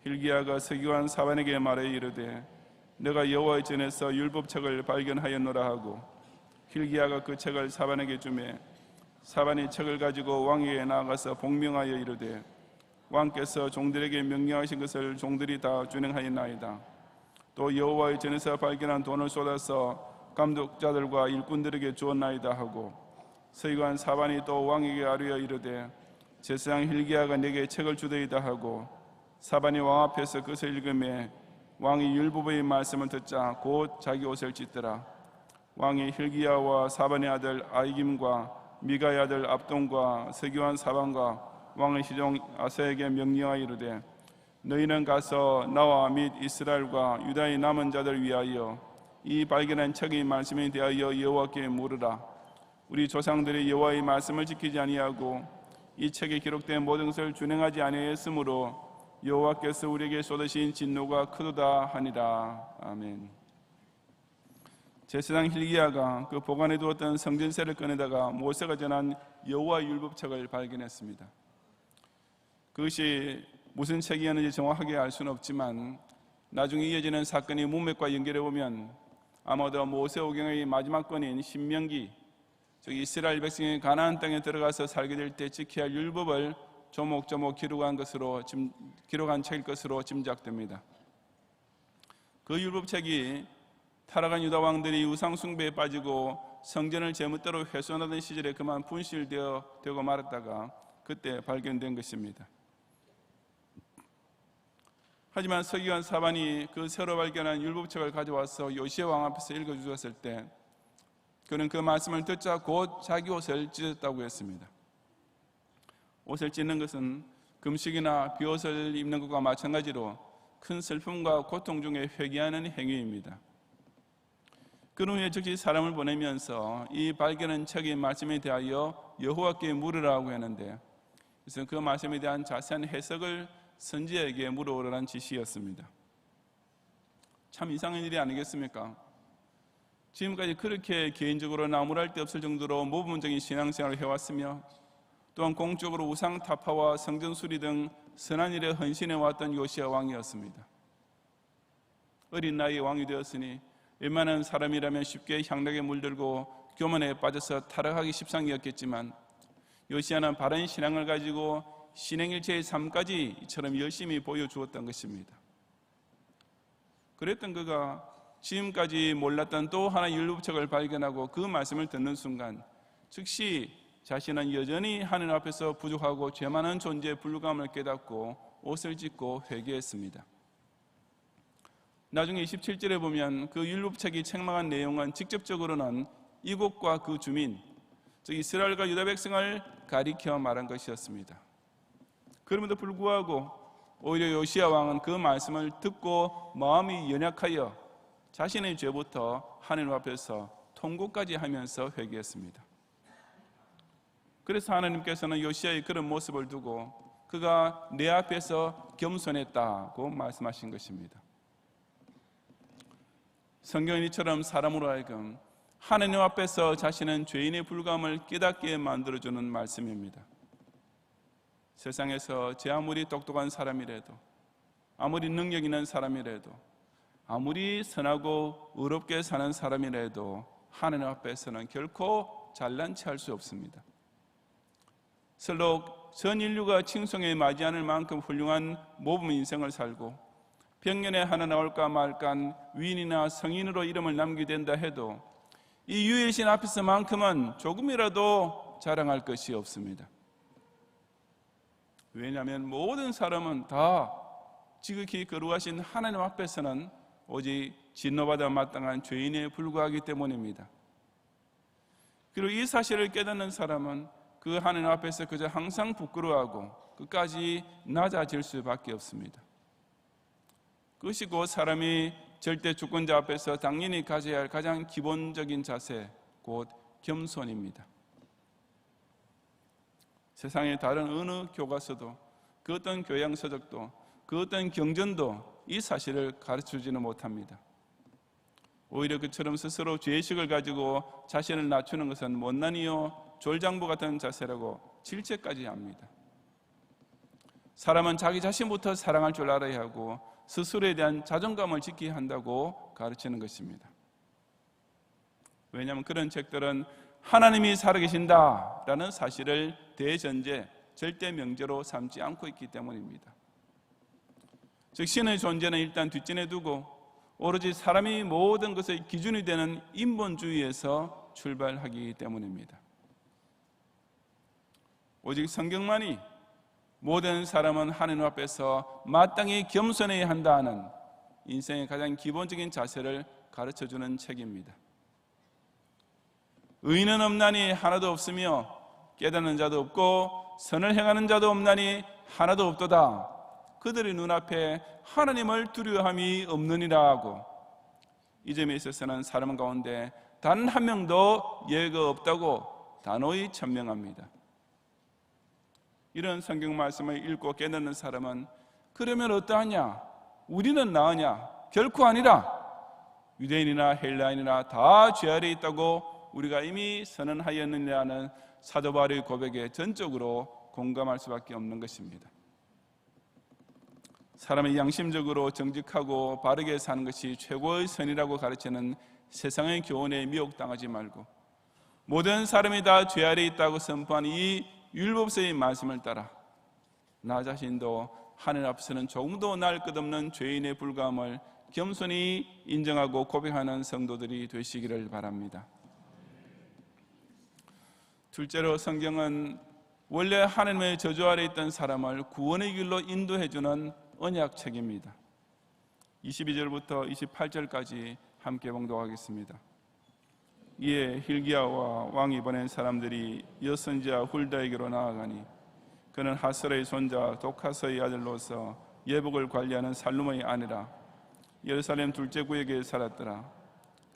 hil기야가 서기관 사반에게 말해 이르되 내가 여호와의 전에서 율법책을 발견하였노라 하고 hil기야가 그 책을 사반에게 주매 사반이 책을 가지고 왕에게 나아가서 복명하여 이르되 왕께서 종들에게 명령하신 것을 종들이 다 준행하였나이다. 또 여호와의 전에서 발견한 돈을 쏟아서 감독자들과 일꾼들에게 주었나이다 하고 서기관 사반이 또 왕에게 아뢰어 이르되 제사장 hil기야가 내게 책을 주더이다 하고 사반이 왕 앞에서 그것을 읽으매 왕이 율법의 말씀을 듣자 곧 자기 옷을 찢더라. 왕이 hil기야와 사반의 아들 아이김과 미가의 아들 압돈과 서기관 사반과 왕의 시종 아사에게 명령하여 이르되 너희는 가서 나와 및 이스라엘과 유다의 남은 자들 위하여 이 발견한 책의 말씀에 대하여 여호와께 물으라. 우리 조상들이 여호와의 말씀을 지키지 아니하고 이 책에 기록된 모든 것을 준행하지 아니하였으므로 여호와께서 우리에게 쏟으신 진노가 크도다 하니라. 아멘. 제사장 hil기야가 그 보관해 두었던 성전세를 꺼내다가 모세가 전한 여호와의 율법책을 발견했습니다. 그것이 무슨 책이었는지 정확하게 알 수는 없지만 나중에 이어지는 사건이 문맥과 연결해 보면 아마도 모세오경의 마지막 권인 신명기, 즉 이스라엘 백성이 가나안 땅에 들어가서 살게 될 때 지켜야 할 율법을 조목조목 기록한 책일 것으로 짐작됩니다. 그 율법책이 타락한 유다 왕들이 우상 숭배에 빠지고 성전을 제멋대로 훼손하던 시절에 그만 분실되고 말았다가 그때 발견된 것입니다. 하지만 서기관 사반이 그 새로 발견한 율법책을 가져와서 요시야 왕 앞에서 읽어주었을 때 그는 그 말씀을 듣자 곧 자기 옷을 찢었다고 했습니다. 옷을 찢는 것은 금식이나 비옷을 입는 것과 마찬가지로 큰 슬픔과 고통 중에 회개하는 행위입니다. 그런 후에 즉시 사람을 보내면서 이 발견한 책의 말씀에 대하여 여호와께 물으라고 했는데 그래서 그 말씀에 대한 자세한 해석을 선지자에게 물어오라는 지시였습니다. 참 이상한 일이 아니겠습니까? 지금까지 그렇게 개인적으로 나무랄 데 없을 정도로 모범적인 신앙생활을 해왔으며 또한 공적으로 우상 타파와 성전 수리 등 선한 일에 헌신해왔던 요시야 왕이었습니다. 어린 나이에 왕이 되었으니 웬만한 사람이라면 쉽게 향락에 물들고 교만에 빠져서 타락하기 십상이었겠지만 요시야는 바른 신앙을 가지고 신행일체의 삶까지 이처럼 열심히 보여주었던 것입니다. 그랬던 그가 지금까지 몰랐던 또 하나의 율법책을 발견하고 그 말씀을 듣는 순간 즉시 자신은 여전히 하나님 앞에서 부족하고 죄 많은 존재의 불감을 깨닫고 옷을 찢고 회개했습니다. 나중에 27절에 보면 그 율법책이 책망한 내용은 직접적으로는 이곳과 그 주민, 즉 이스라엘과 유다 백성을 가리켜 말한 것이었습니다. 그럼에도 불구하고 오히려 요시야 왕은 그 말씀을 듣고 마음이 연약하여 자신의 죄부터 하나님 앞에서 통곡까지 하면서 회개했습니다. 그래서 하나님께서는 요시야의 그런 모습을 두고 그가 내 앞에서 겸손했다고 말씀하신 것입니다. 성경은 이처럼 사람으로 하여금 하나님 앞에서 자신은 죄인의 불감을 깨닫게 만들어주는 말씀입니다. 세상에서 제 아무리 똑똑한 사람이라도, 아무리 능력 있는 사람이라도, 아무리 선하고 의롭게 사는 사람이라도 하나님 앞에서는 결코 잘난 체 할 수 없습니다. 설록 전 인류가 칭송에 맞이 않을 만큼 훌륭한 모범 인생을 살고 백년에 하나 나올까 말까 위인이나 성인으로 이름을 남기게 된다 해도 이 유해신 앞에서만큼은 조금이라도 자랑할 것이 없습니다. 왜냐하면 모든 사람은 다 지극히 거룩하신 하나님 앞에서는 오직 진노받아 마땅한 죄인에 불과하기 때문입니다. 그리고 이 사실을 깨닫는 사람은 그 하나님 앞에서 그저 항상 부끄러워하고 끝까지 낮아질 수밖에 없습니다. 그것이 곧 사람이 절대 주권자 앞에서 당연히 가져야 할 가장 기본적인 자세, 곧 겸손입니다. 세상의 다른 어느 교과서도, 그 어떤 교양서적도, 그 어떤 경전도 이 사실을 가르쳐주지는 못합니다. 오히려 그처럼 스스로 죄의식을 가지고 자신을 낮추는 것은 못난이요 졸장부 같은 자세라고 질책까지 합니다. 사람은 자기 자신부터 사랑할 줄 알아야 하고 스스로에 대한 자존감을 지켜야 한다고 가르치는 것입니다. 왜냐하면 그런 책들은 하나님이 살아계신다라는 사실을 대전제, 절대 명제로 삼지 않고 있기 때문입니다. 즉 신의 존재는 일단 뒷전에 두고 오로지 사람이 모든 것의 기준이 되는 인본주의에서 출발하기 때문입니다. 오직 성경만이 모든 사람은 하나님 앞에서 마땅히 겸손해야 한다는 인생의 가장 기본적인 자세를 가르쳐주는 책입니다. 의인은 없나니 하나도 없으며 깨닫는 자도 없고 선을 행하는 자도 없나니 하나도 없도다. 그들의 눈앞에 하나님을 두려워함이 없느니라 하고, 이 점에 있어서는 사람 가운데 단 한 명도 예가 없다고 단호히 천명합니다. 이런 성경 말씀을 읽고 깨닫는 사람은 그러면 어떠하냐? 우리는 나으냐? 결코 아니라 유대인이나 헬라인이나 다 죄 아래 있다고 우리가 이미 선언하였느냐는 사도 바울의 고백에 전적으로 공감할 수밖에 없는 것입니다. 사람이 양심적으로 정직하고 바르게 사는 것이 최고의 선이라고 가르치는 세상의 교훈에 미혹당하지 말고 모든 사람이 다 죄 아래 있다고 선포하는 이 율법서의 말씀을 따라 나 자신도 하늘 앞에서는 조금도 날 것 없는 죄인의 불감을 겸손히 인정하고 고백하는 성도들이 되시기를 바랍니다. 둘째로 성경은 원래 하나님의 저주 아래 있던 사람을 구원의 길로 인도해주는 언약책입니다. 22절부터 28절까지 함께 봉독하겠습니다. 이에 hil기야와 왕이 보낸 사람들이 여선지자 훌다에게로 나아가니 그는 하스라의 손자 독하스의 아들로서 예복을 관리하는 살룸의 아내라. 예루살렘 둘째 구역에 살았더라.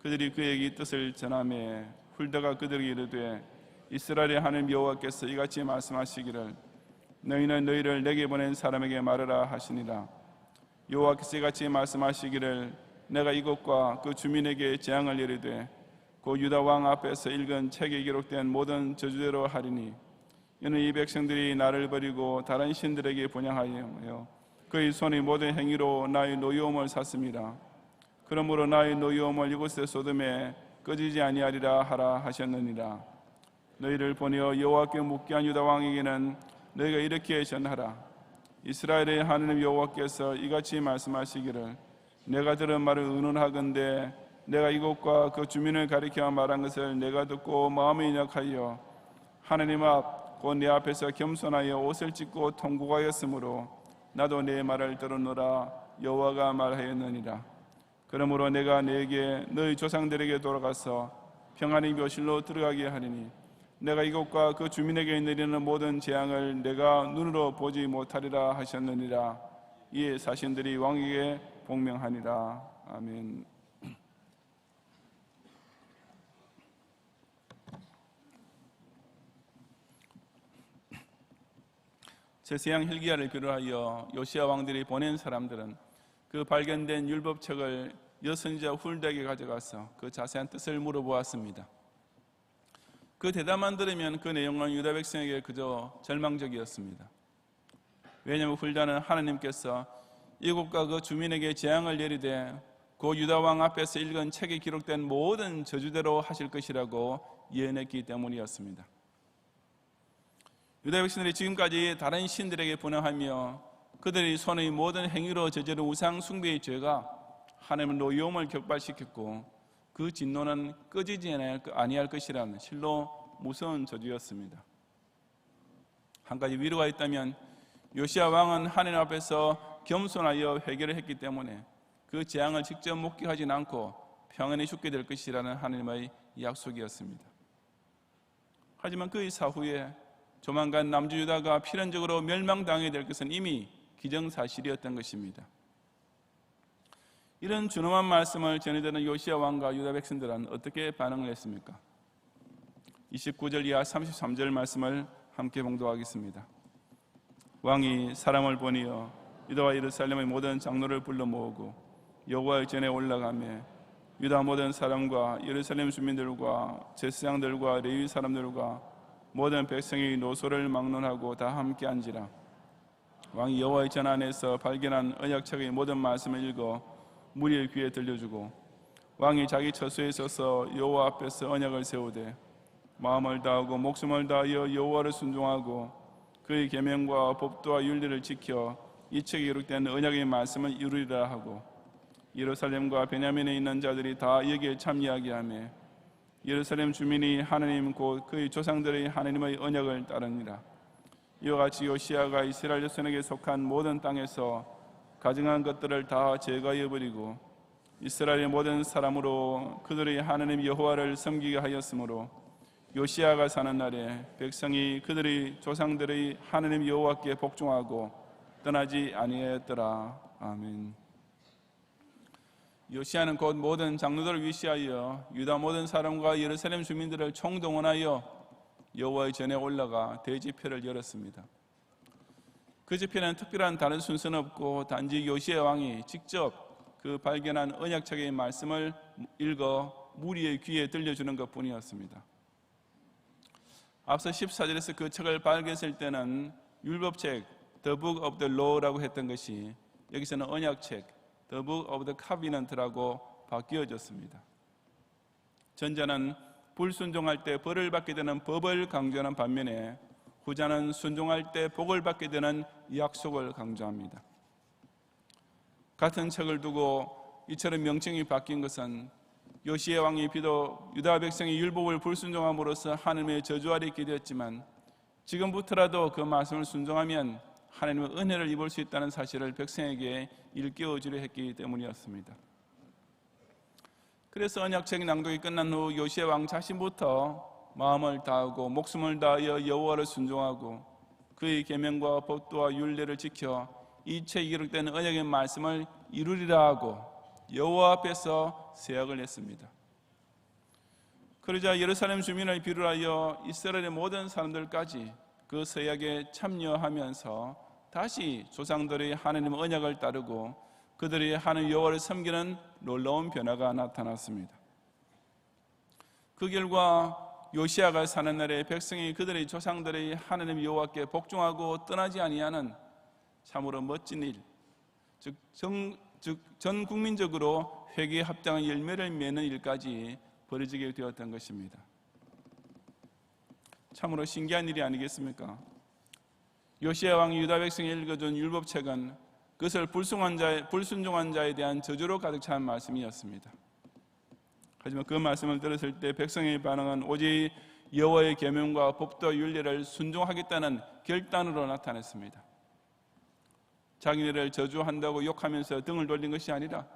그들이 그에게 이 뜻을 전하매 훌다가 그들에게 이르되 이스라엘의 하나님 여호와께서 이같이 말씀하시기를 너희는 너희를 내게 보낸 사람에게 말하라 하시니라. 여호와께서 이같이 말씀하시기를 내가 이곳과 그 주민에게 재앙을 이르되 그 유다 왕 앞에서 읽은 책에 기록된 모든 저주대로 하리니 이는 이 백성들이 나를 버리고 다른 신들에게 분향하여 그의 손의 모든 행위로 나의 노여움을 샀습니다. 그러므로 나의 노여움을 이곳에 쏟음에 꺼지지 아니하리라 하라 하셨느니라. 너희를 보내어 여호와께 묻게 한 유다 왕에게는 너희가 이렇게 전하라. 이스라엘의 하나님 여호와께서 이같이 말씀하시기를 내가 들은 말을 의논하건대 내가 이곳과 그 주민을 가리켜 말한 것을 내가 듣고 마음에 인약하여 하나님 앞 곧 내 앞에서 겸손하여 옷을 찢고 통곡하였으므로 나도 내 말을 들었노라 여호와가 말하였느니라. 그러므로 내가 내게 너희 조상들에게 돌아가서 평안히 묘실로 들어가게 하리니 내가 이곳과 그 주민에게 내리는 모든 재앙을 내가 눈으로 보지 못하리라 하셨느니라. 이에 사신들이 왕에게 복명하니라. 아멘. 제사장 hil기야를 비롯하여 요시야 왕들이 보낸 사람들은 그 발견된 율법책을 여선지자 훌드에게 가져가서 그 자세한 뜻을 물어보았습니다. 그 대답만 들으면 그 내용은 유다 백성에게 그저 절망적이었습니다. 왜냐하면 훌드는 하나님께서 이곳과 그 주민에게 재앙을 내리되 그 유다 왕 앞에서 읽은 책에 기록된 모든 저주대로 하실 것이라고 예언했기 때문이었습니다. 유다 백성들이 지금까지 다른 신들에게 분향하며 그들이 손의 모든 행위로 저지른 우상 숭배의 죄가 하나님의 노여움을 격발시켰고 그 진노는 꺼지지 아니할 것이라는 실로 무서운 저주였습니다. 한 가지 위로가 있다면 요시야 왕은 하나님 앞에서 겸손하여 회개를 했기 때문에 그 재앙을 직접 목격하진 않고 평안히 죽게 될 것이라는 하나님의 약속이었습니다. 하지만 그 사후에 조만간 남주 유다가 필연적으로 멸망당하게 될 것은 이미 기정사실이었던 것입니다. 이런 준엄한 말씀을 전해드는 요시야 왕과 유다 백성들은 어떻게 반응을 했습니까? 29절 이하 33절 말씀을 함께 봉독하겠습니다. 왕이 사람을 보내어 유다와 예루살렘의 모든 장로를 불러 모으고 여호와의 전에 올라가며 유다 모든 사람과 예루살렘 주민들과 제사장들과 레위 사람들과 모든 백성의 노소를 막론하고 다 함께 앉으라. 왕이 여호와의 전 안에서 발견한 언약책의 모든 말씀을 읽어 무리의 귀에 들려주고 왕이 자기 처소에 서서 여호와 앞에서 언약을 세우되 마음을 다하고 목숨을 다하여 여호와를 순종하고 그의 계명과 법도와 윤리를 지켜 이 책에 기록된 언약의 말씀을 이루리라 하고 예루살렘과 베냐민에 있는 자들이 다 여기에 참여하게 하며 예루살렘 주민이 하나님 곧 그의 조상들의 하나님의 언약을 따르니라. 이와 같이 요시야가 이스라엘 자손에게 속한 모든 땅에서 가증한 것들을 다 제거해버리고 이스라엘의 모든 사람으로 그들의 하나님 여호와를 섬기게 하였으므로 요시야가 사는 날에 백성이 그들의 조상들의 하나님 여호와께 복종하고 떠나지 아니하였더라. 아멘. 요시야는 곧 모든 장로들을 위시하여 유다 모든 사람과 예루살렘 주민들을 총동원하여 여호와의 전에 올라가 대집회를 열었습니다. 그 집회는 특별한 다른 순서는 없고 단지 요시야 왕이 직접 그 발견한 언약책의 말씀을 읽어 무리의 귀에 들려주는 것뿐이었습니다. 앞서 14절에서 그 책을 발견했을 때는 율법책 The Book of the Law라고 했던 것이 여기서는 언약책 The Book of the Covenant라고 바뀌어졌습니다. 전자는 불순종할 때 벌을 받게 되는 법을 강조하는 반면에 후자는 순종할 때 복을 받게 되는 약속을 강조합니다. 같은 책을 두고 이처럼 명칭이 바뀐 것은 요시야 왕이 비록 유다 백성이 율법을 불순종함으로써 하나님의 저주 아래 있게 되었지만 지금부터라도 그 말씀을 순종하면 하나님의 은혜를 입을 수 있다는 사실을 백성에게 일깨워주려 했기 때문이었습니다. 그래서 언약책 낭독이 끝난 후 요시야 왕 자신부터 마음을 다하고 목숨을 다하여 여호와를 순종하고 그의 계명과 법도와 율례를 지켜 이 책에 기록된 언약의 말씀을 이루리라 하고 여호와 앞에서 세약을 했습니다. 그러자 예루살렘 주민을 비롯하여 이스라엘의 모든 사람들까지 그 서약에 참여하면서 다시 조상들의 하나님 언약을 따르고 그들이 하나님 여호와를 섬기는 놀라운 변화가 나타났습니다. 그 결과 요시야가 사는 날에 백성이 그들의 조상들의 하나님 여호와께 복종하고 떠나지 아니하는 참으로 멋진 일, 전 국민적으로 회개에 합당한 열매를 맺는 일까지 벌어지게 되었던 것입니다. 참으로 신기한 일이 아니겠습니까? 요시야 왕이 유다 백성에 읽어준 율법책은 그것을 불순종한 자에 대한 저주로 가득 찬 말씀이었습니다. 하지만 그 말씀을 들었을 때 백성의 반응은 오직 여호와의 계명과 법도 윤리를 순종하겠다는 결단으로 나타났습니다. 자기네를 저주한다고 욕하면서 등을 돌린 것이 아니라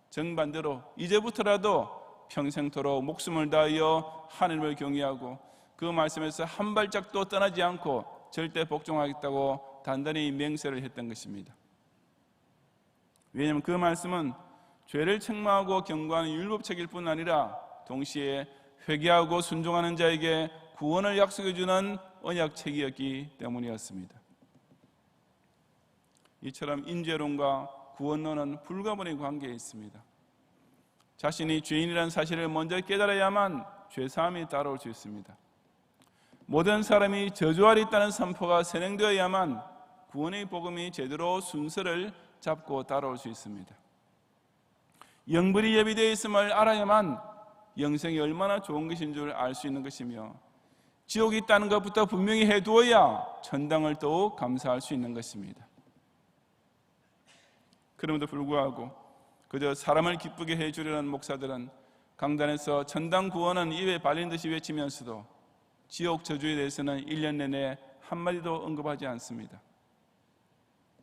정반대로 이제부터라도 평생토록 목숨을 다하여 하나님을 경외하고 그 말씀에서 한 발짝도 떠나지 않고 절대 복종하겠다고 단단히 맹세를 했던 것입니다. 왜냐하면 그 말씀은 죄를 책망하고 경고하는 율법책일 뿐 아니라 동시에 회개하고 순종하는 자에게 구원을 약속해 주는 언약책이었기 때문이었습니다. 이처럼 인죄론과 구원론은 불가분의 관계에 있습니다. 자신이 죄인이라는 사실을 먼저 깨달아야만 죄사함이 따라올 수 있습니다. 모든 사람이 저주 아래 있다는 선포가 선행되어야만 구원의 복음이 제대로 순서를 잡고 따라올 수 있습니다. 영벌이 예비되어 있음을 알아야만 영생이 얼마나 좋은 것인 줄 알 수 있는 것이며 지옥이 있다는 것부터 분명히 해두어야 천당을 더욱 감사할 수 있는 것입니다. 그럼에도 불구하고 그저 사람을 기쁘게 해주려는 목사들은 강단에서 천당 구원은 입에 발린 듯이 외치면서도 지옥 저주에 대해서는 1년 내내 한마디도 언급하지 않습니다.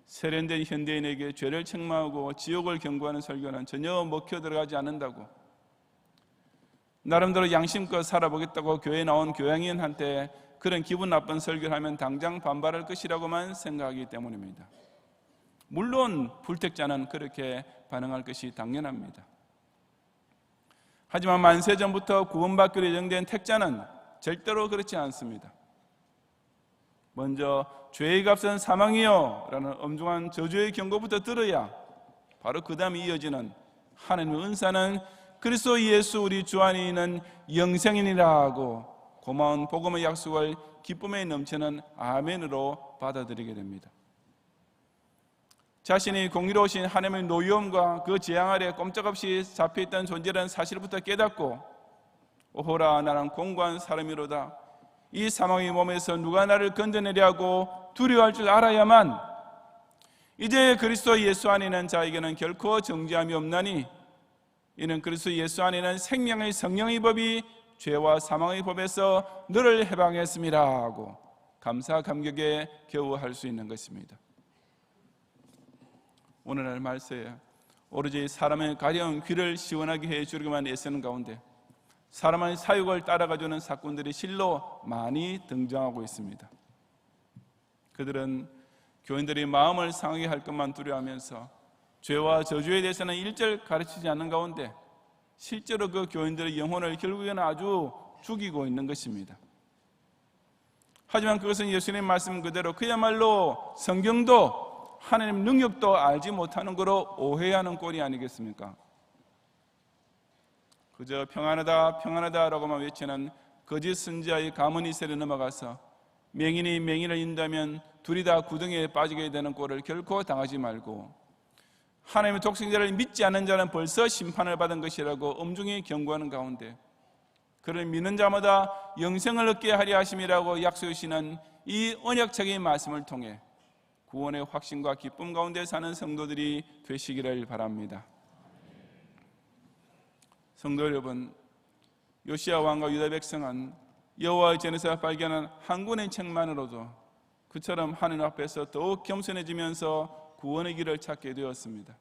세련된 현대인에게 죄를 책망하고 지옥을 경고하는 설교는 전혀 먹혀 들어가지 않는다고, 나름대로 양심껏 살아보겠다고 교회에 나온 교양인한테 그런 기분 나쁜 설교를 하면 당장 반발할 것이라고만 생각하기 때문입니다. 물론 불택자는 그렇게 반응할 것이 당연합니다. 하지만 만세 전부터 구원받기로 예정된 택자는 절대로 그렇지 않습니다. 먼저 죄의 값은 사망이요 라는 엄중한 저주의 경고부터 들어야 바로 그 다음에 이어지는 하나님의 은사는 그리스도 예수 우리 주 안에 있는 영생이니라 하고 고마운 복음의 약속을 기쁨에 넘치는 아멘으로 받아들이게 됩니다. 자신이 공의로우신 하나님의 노여움과 그 재앙 아래 꼼짝없이 잡혀있던 존재라는 사실부터 깨닫고 오호라 나는 공고한 사람이로다, 이 사망의 몸에서 누가 나를 건져내려 하고 두려워할 줄 알아야만 이제 그리스도 예수 안에 있는 자에게는 결코 정죄함이 없나니 이는 그리스도 예수 안에 있는 생명의 성령의 법이 죄와 사망의 법에서 너를 해방했습니다 하고 감사 감격에 겨우 할 수 있는 것입니다. 오늘날 말세에 오로지 사람의 가려운 귀를 시원하게 해주기만 애쓰는 가운데 사람의 사욕을 따라가주는 사건들이 실로 많이 등장하고 있습니다. 그들은 교인들이 마음을 상하게 할 것만 두려워하면서 죄와 저주에 대해서는 일절 가르치지 않는 가운데 실제로 그 교인들의 영혼을 결국에는 아주 죽이고 있는 것입니다. 하지만 그것은 예수님 말씀 그대로 그야말로 성경도 하나님 능력도 알지 못하는 거로 오해하는 꼴이 아니겠습니까? 그저 평안하다 평안하다라고만 외치는 거짓 선지자의 가문이 세례 넘어가서 맹인이 맹인을 인다면 둘이 다 구덩이에 빠지게 되는 꼴을 결코 당하지 말고 하나님의 독생자를 믿지 않는 자는 벌써 심판을 받은 것이라고 엄중히 경고하는 가운데 그를 믿는 자마다 영생을 얻게 하려 하심이라고 약속해 주시는 이 언약적인 말씀을 통해 구원의 확신과 기쁨 가운데 사는 성도들이 되시기를 바랍니다. 성도 여러분, 요시야 왕과 유다 백성은 여호와의 전에서 발견한 한 권의 책만으로도 그처럼 하나님 앞에서 더욱 겸손해지면서 구원의 길을 찾게 되었습니다.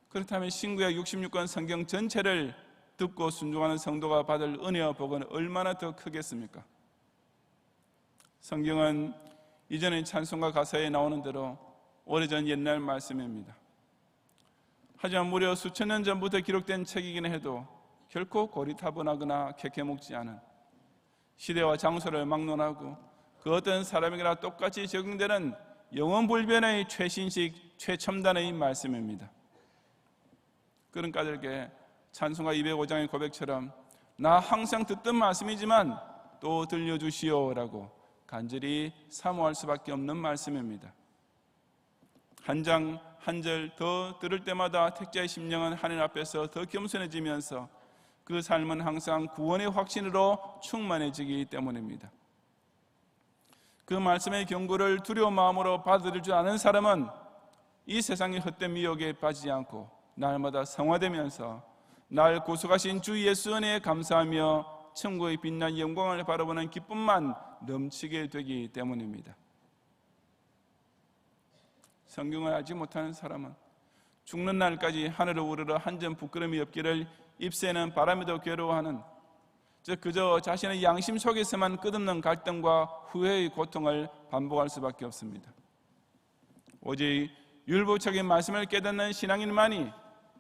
그렇다면 신구약 66권 성경 전체를 듣고 순종하는 성도가 받을 은혜와 복은 얼마나 더 크겠습니까? 성경은 이전의 찬송가 가사에 나오는 대로 오래전 옛날 말씀입니다. 하지만 무려 수천 년 전부터 기록된 책이긴 해도 결코 고리타분하거나 캐캐묵지 않은 시대와 장소를 막론하고 그 어떤 사람에게나 똑같이 적용되는 영원불변의 최신식 최첨단의 말씀입니다. 그런 까닭에 찬송가 205장의 고백처럼 나 항상 듣던 말씀이지만 또 들려주시오라고 간절히 사모할 수밖에 없는 말씀입니다. 한 장 한 절 더 들을 때마다 택자의 심령은 하나님 앞에서 더 겸손해지면서 그 삶은 항상 구원의 확신으로 충만해지기 때문입니다. 그 말씀의 경고를 두려운 마음으로 받아들일 줄 아는 사람은 이 세상의 헛된 미혹에 빠지지 않고 날마다 성화되면서 날 구속하신 주 예수 은혜에 감사하며 천국의 빛난 영광을 바라보는 기쁨만 넘치게 되기 때문입니다. 성경을 알지 못하는 사람은 죽는 날까지 하늘을 우러러 한 점 부끄러움이 없기를 입새는 바람에도 괴로워하는, 즉 그저 자신의 양심 속에서만 끝없는 갈등과 후회의 고통을 반복할 수밖에 없습니다. 오직 율법적인 말씀을 깨닫는 신앙인만이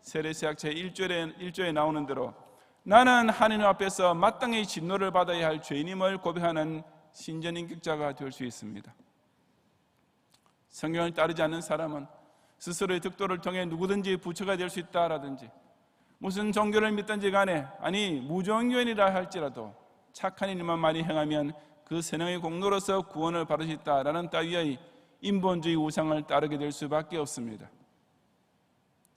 세례사역 제1조에 나오는 대로 나는 하나님 앞에서 마땅히 진노를 받아야 할 죄인임을 고백하는 신전인격자가 될 수 있습니다. 성경을 따르지 않는 사람은 스스로의 득도를 통해 누구든지 부처가 될 수 있다라든지, 무슨 종교를 믿든지 간에, 아니 무종교인이라 할지라도 착한 일만 많이 행하면 그 선행의 공로로서 구원을 받을 수 있다라는 따위의 인본주의 우상을 따르게 될 수밖에 없습니다.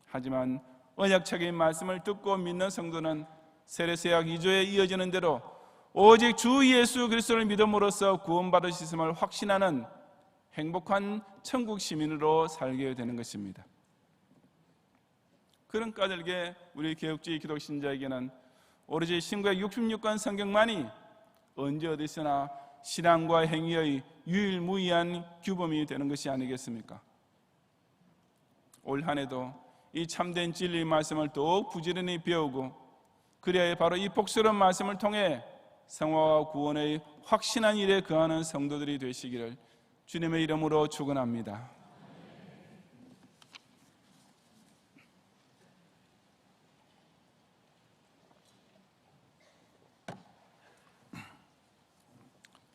하지만 언약적인 말씀을 듣고 믿는 성도는 세례사역 2조에 이어지는 대로 오직 주 예수 그리스도를 믿음으로써 구원받으심을 확신하는 행복한 천국 시민으로 살게 되는 것입니다. 그런 까닭에 우리 개혁주의 기독 신자에게는 오로지 신구약 66권 성경만이 언제 어디서나 신앙과 행위의 유일무이한 규범이 되는 것이 아니겠습니까? 올 한 해도 이 참된 진리의 말씀을 더욱 부지런히 배우고, 그래야 바로 이 복스러운 말씀을 통해 성화와 구원의 확신한 일에 거하는 성도들이 되시기를 주님의 이름으로 축원합니다.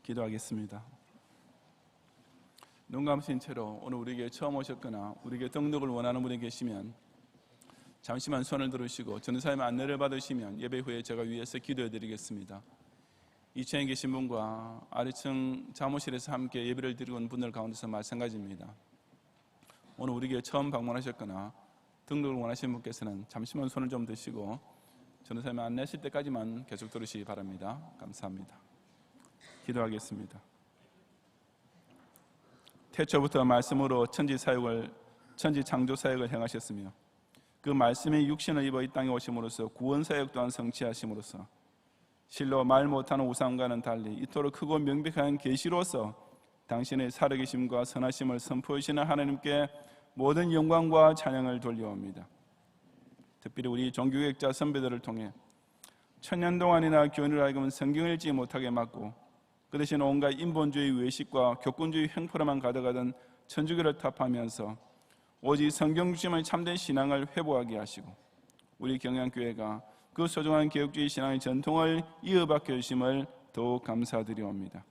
기도하겠습니다. 눈 감으신 채로 오늘 우리에게 처음 오셨거나 우리에게 등록을 원하는 분이 계시면 잠시만 손을 들으시고 전도사님의 안내를 받으시면 예배 후에 제가 위에서 기도해 드리겠습니다. 2층에 계신 분과 아래층 사무실에서 함께 예배를 드리고 온 분들 가운데서 마찬가지입니다. 오늘 우리에게 처음 방문하셨거나 등록을 원하시는 분께서는 잠시만 손을 좀 드시고 전도사님의 안내하실 때까지만 계속 들으시기 바랍니다. 감사합니다. 기도하겠습니다. 태초부터 말씀으로 천지 창조 사역을 행하셨으며 그 말씀이 육신을 입어 이 땅에 오심으로써 구원 사역 또한 성취하심으로써 실로 말 못하는 우상과는 달리 이토록 크고 명백한 계시로서 당신의 살아계심과 선하심을 선포하시는 하나님께 모든 영광과 찬양을 돌려옵니다. 특별히 우리 종교개혁자 선배들을 통해 천년 동안이나 교인을 하여금 성경을 읽지 못하게 막고 그 대신 온갖 인본주의 외식과 격군주의 횡포로만 가득하던 천주교를 타파하면서 오직 성경 중심의 참된 신앙을 회복하게 하시고 우리 경양교회가 그 소중한 개혁주의 신앙의 전통을 이어받게 해주심을 더욱 감사드리옵니다.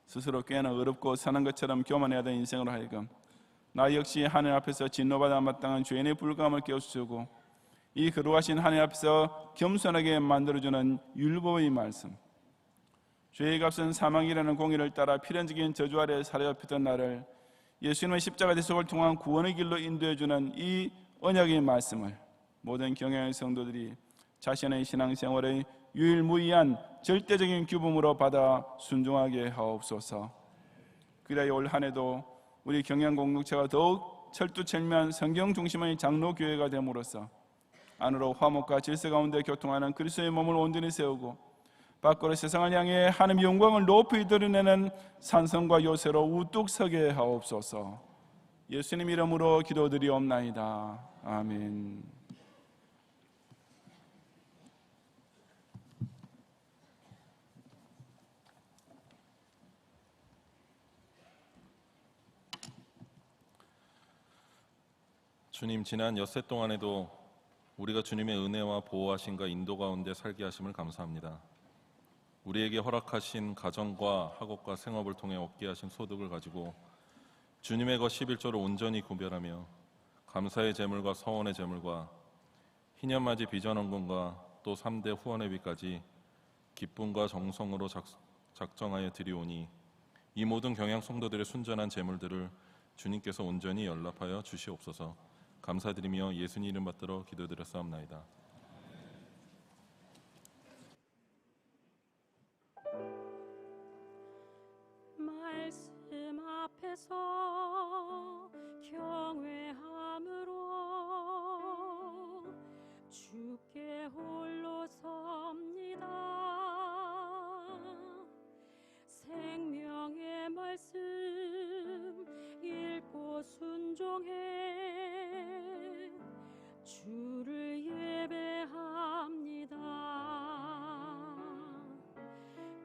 스스로 꽤나 어렵고 사는 것처럼 교만하던 인생으로 하여금 나 역시 하늘 앞에서 진노받아 마땅한 죄인의 불감을 깨우쳐주고 이 거룩하신 하늘 앞에서 겸손하게 만들어주는 율법의 말씀, 죄의 값은 사망이라는 공의를 따라 필연적인 저주 아래 사로잡혔던 나를 예수님의 십자가 대속을 통한 구원의 길로 인도해주는 이 언약의 말씀을 모든 경영의 성도들이 자신의 신앙생활의 유일무이한 절대적인 규범으로 받아 순종하게 하옵소서. 그리하여 올 한 해도 우리 경영 공동체가 더욱 철두철미한 성경 중심의 장로교회가 됨으로써 안으로 화목과 질서 가운데 교통하는 그리스도의 몸을 온전히 세우고 밖으로 세상을 향해 하나님의 영광을 높이 드러내는 산성과 요새로 우뚝 서게 하옵소서. 예수님 이름으로 기도드리옵나이다. 아멘. 주님, 지난 엿새 동안에도 우리가 주님의 은혜와 보호하심과 인도 가운데 살게 하심을 감사합니다. 우리에게 허락하신 가정과 학업과 생업을 통해 얻게 하신 소득을 가지고 주님의 것 11조를 온전히 구별하며 감사의 제물과 서원의 제물과 희년맞이 비전원금과 또 3대 후원회비까지 기쁨과 정성으로 작정하여 드리오니 이 모든 경양 성도들의 순전한 제물들을 주님께서 온전히 연락하여 주시옵소서. 감사드리며 예수님 이름 받들어 기도드렸사옵나이다. 말씀 앞에서 경외함으로 주께 홀로 섭니다. 생명의 말씀 읽고 순종해 주를 예배합니다.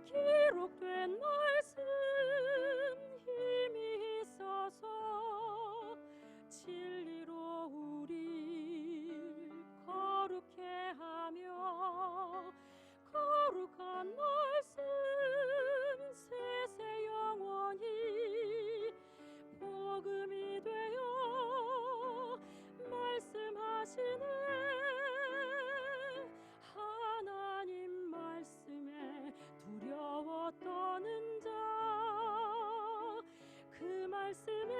기록된 말씀 힘이 있어서 진리로 우릴 거룩해 하며 거룩한 말씀 세세 영원히 복음이 되어 말씀하시네. 하나님 말씀에 두려워 떠는 자 그 말씀에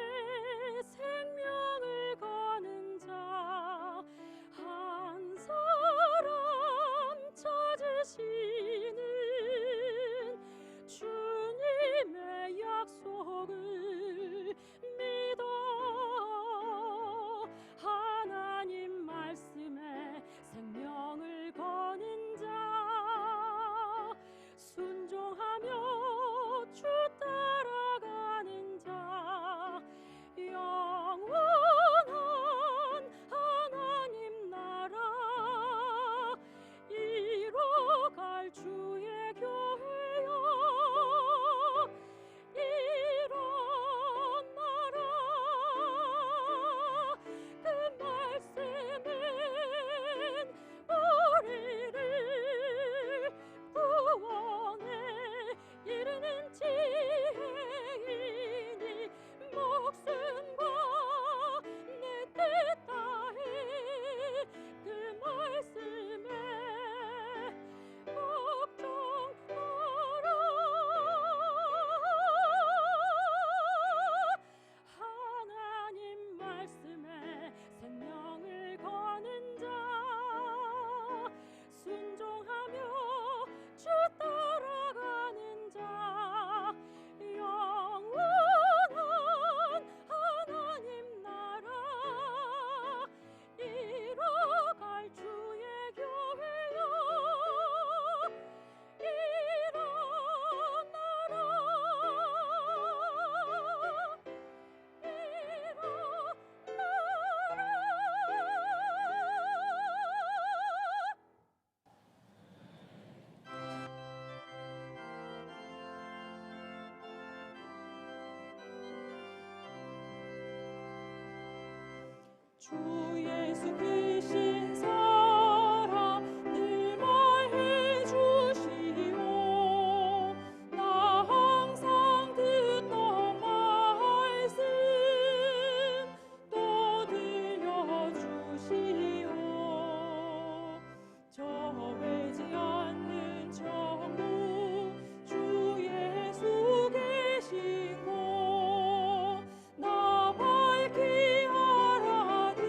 생명을 거는 자 한 사람 찾으시는 주님의 약속을 믿어 하나님 말씀에 생명을 거는 자 순종하며 주 따라가는 자 영원한 하나님 나라 이뤄갈 주의 교회여 이런 나라 그 말씀은 우리를 구원에 이르는 지혜이니 목숨과 내 뜻 다해 그 말씀에 복종하라. 하나님 말씀에 생명을 거는 자 순종하며 주 따라가는 자 영원한 하나님 나라 이뤄갈 주의 교회여 이런 나라 이런 나라. 주 예수 크신 사랑 늘 말해 주시오. 나 항상 듣던 말씀 또 들려주시오. 저배지 않는 천국 주 예수 계신 곳 나 밝히 알아듣게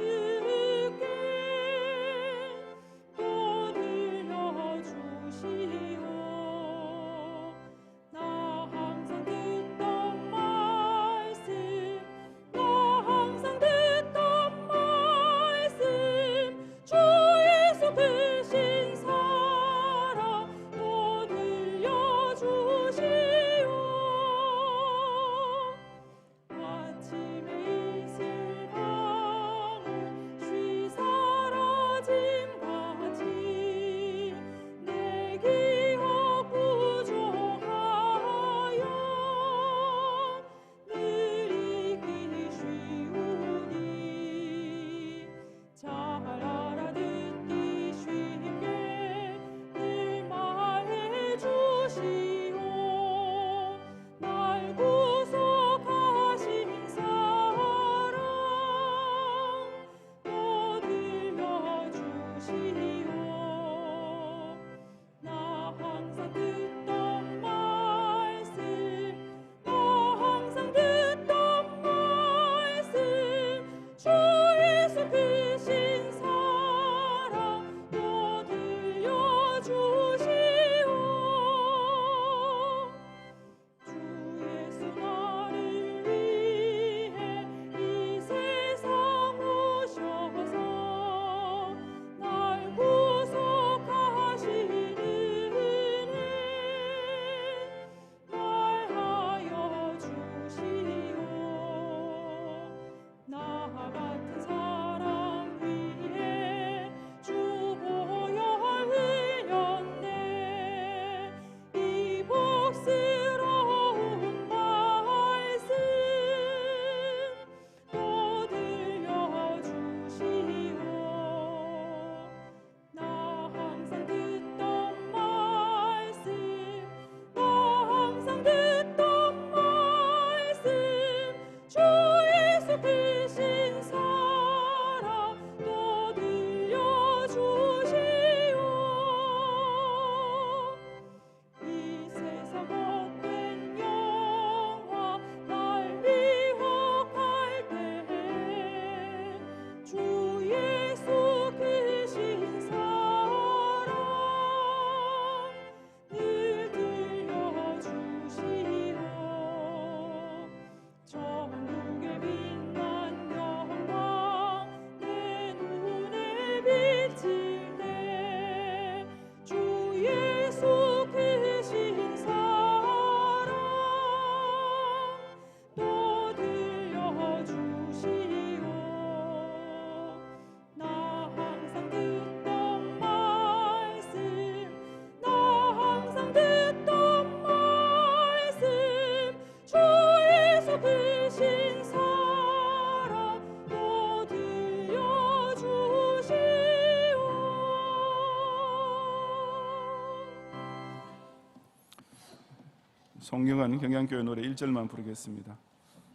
송경은 경양교회 노래 1절만 부르겠습니다.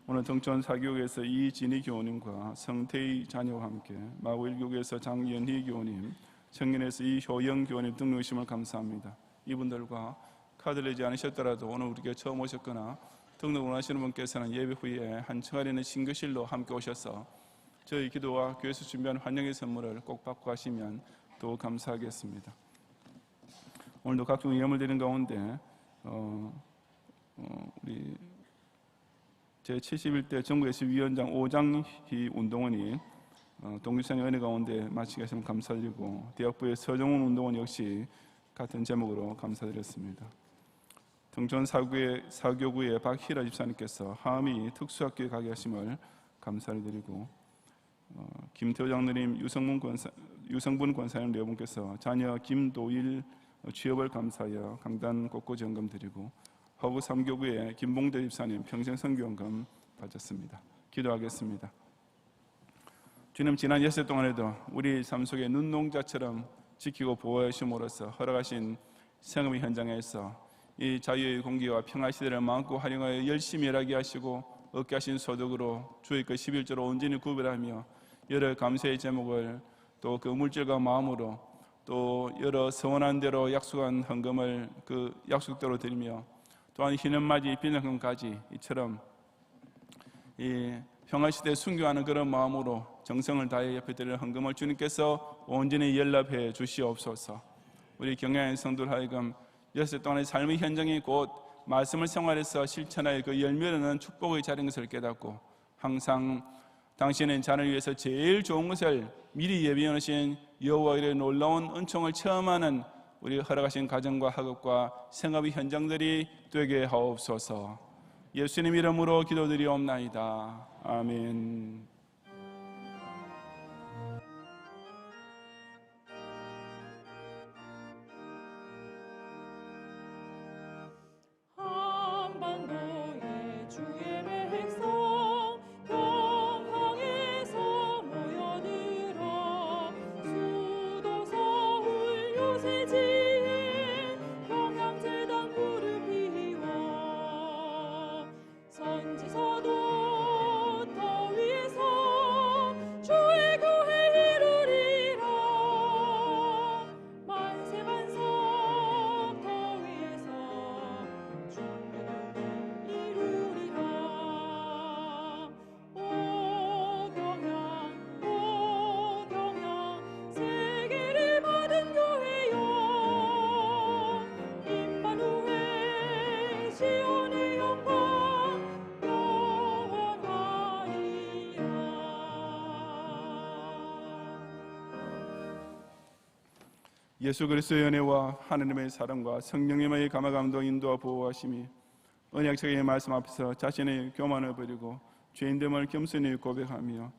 오늘 등촌 사교육에서 이진희 교우님과 성태희 자녀와 함께 마구일교구에서 장연희 교우님, 청년에서 이효영 교우님 등록심을 감사합니다. 이분들과 카드를 내지 않으셨더라도 오늘 우리에게 처음 오셨거나 등록을 원하시는 분께서는 예배 후에 한 층아리 있는 신교실로 함께 오셔서 저희 기도와 교회에서 준비한 환영의 선물을 꼭 받고 가시면 더 감사하겠습니다. 오늘도 각종 예물 드리는 가운데 우리 제71대 전국예수 위원장 오장희 운동원이 동주산의 은혜 가운데 마치게 하시면 감사드리고 대학부의 서정훈 운동원 역시 같은 제목으로 감사드렸습니다. 등촌 사교구의 박희라 집사님께서 하암이 특수학교에 가게 하심을 감사를 드리고 김태호 장로님, 유성분 권사님 여러분께서 자녀 김도일 취업을 감사하여 강단 곳곳 지원금 드리고 허구 3교구의 김봉대 집사님 평생 선교원금 바쳤습니다. 기도하겠습니다. 주님, 지난 엿새 동안에도 우리 삶 속에 눈농자처럼 지키고 보호해 주심으로써 허락하신 생업의 현장에서 이 자유의 공기와 평화 시대를 마음껏 활용하여 열심히 일하게 하시고 얻게 하신 소득으로 주의 것 11조로 온전히 구별하며 여러 감사의 제목을 또 그 물질과 마음으로 또 여러 서원한 대로 약속한 헌금을 그 약속대로 드리며 또한 희년맞이 비전금까지 이처럼 이 평화시대에 순교하는 그런 마음으로 정성을 다해 옆에 드리는 헌금을 주님께서 온전히 연락해 주시옵소서. 우리 경양의 성도들 하여금 엿새 동안의 삶의 현장이 곧 말씀을 생활해서 실천하여 그 열매를 얻는 축복의 자리인 것을 깨닫고 항상 당신의 자녀를 위해서 제일 좋은 것을 미리 예비해 놓으신 여호와의 놀라운 은총을 체험하는 우리 허락하신 가정과 학업과 생업의 현장들이 되게 하옵소서. 예수님 이름으로 기도드리옵나이다. 아멘. 한반도의 주의 백성 평항에서 모여들어 수도 서울 요새지에 평양재단 무릎 비워 선지서도 더 위에서 주의 교회 이루리라 만세만석 더 위에서 이루리라. 오 경양 세계를 받은 교회여 임마누엘 시온의 영광 영원하리라. 예수 그리스도의 은혜와 하나님의 사랑과 성령님의 감화감동 인도와 보호하심이 언약적인 말씀 앞에서 자신의 교만을 버리고 죄인됨을 겸손히 고백하며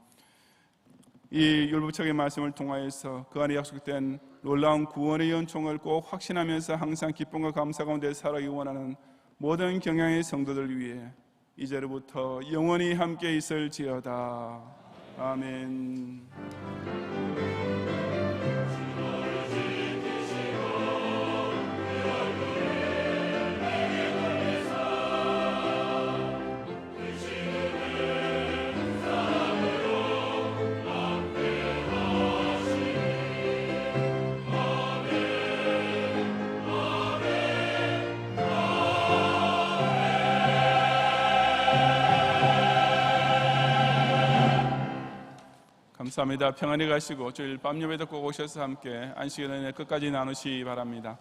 이 율법적인 말씀을 통하여서 그 안에 약속된 놀라운 구원의 연총을 꼭 확신하면서 항상 기쁨과 감사 가운데 살아가기 원하는 모든 경양의 성도들 위해 이제로부터 영원히 함께 있을지어다. 아멘. 감사합니다. 평안히 가시고 주일 밤 예배도 꼭 오셔서 함께 안식의 은혜 끝까지 나누시기 바랍니다.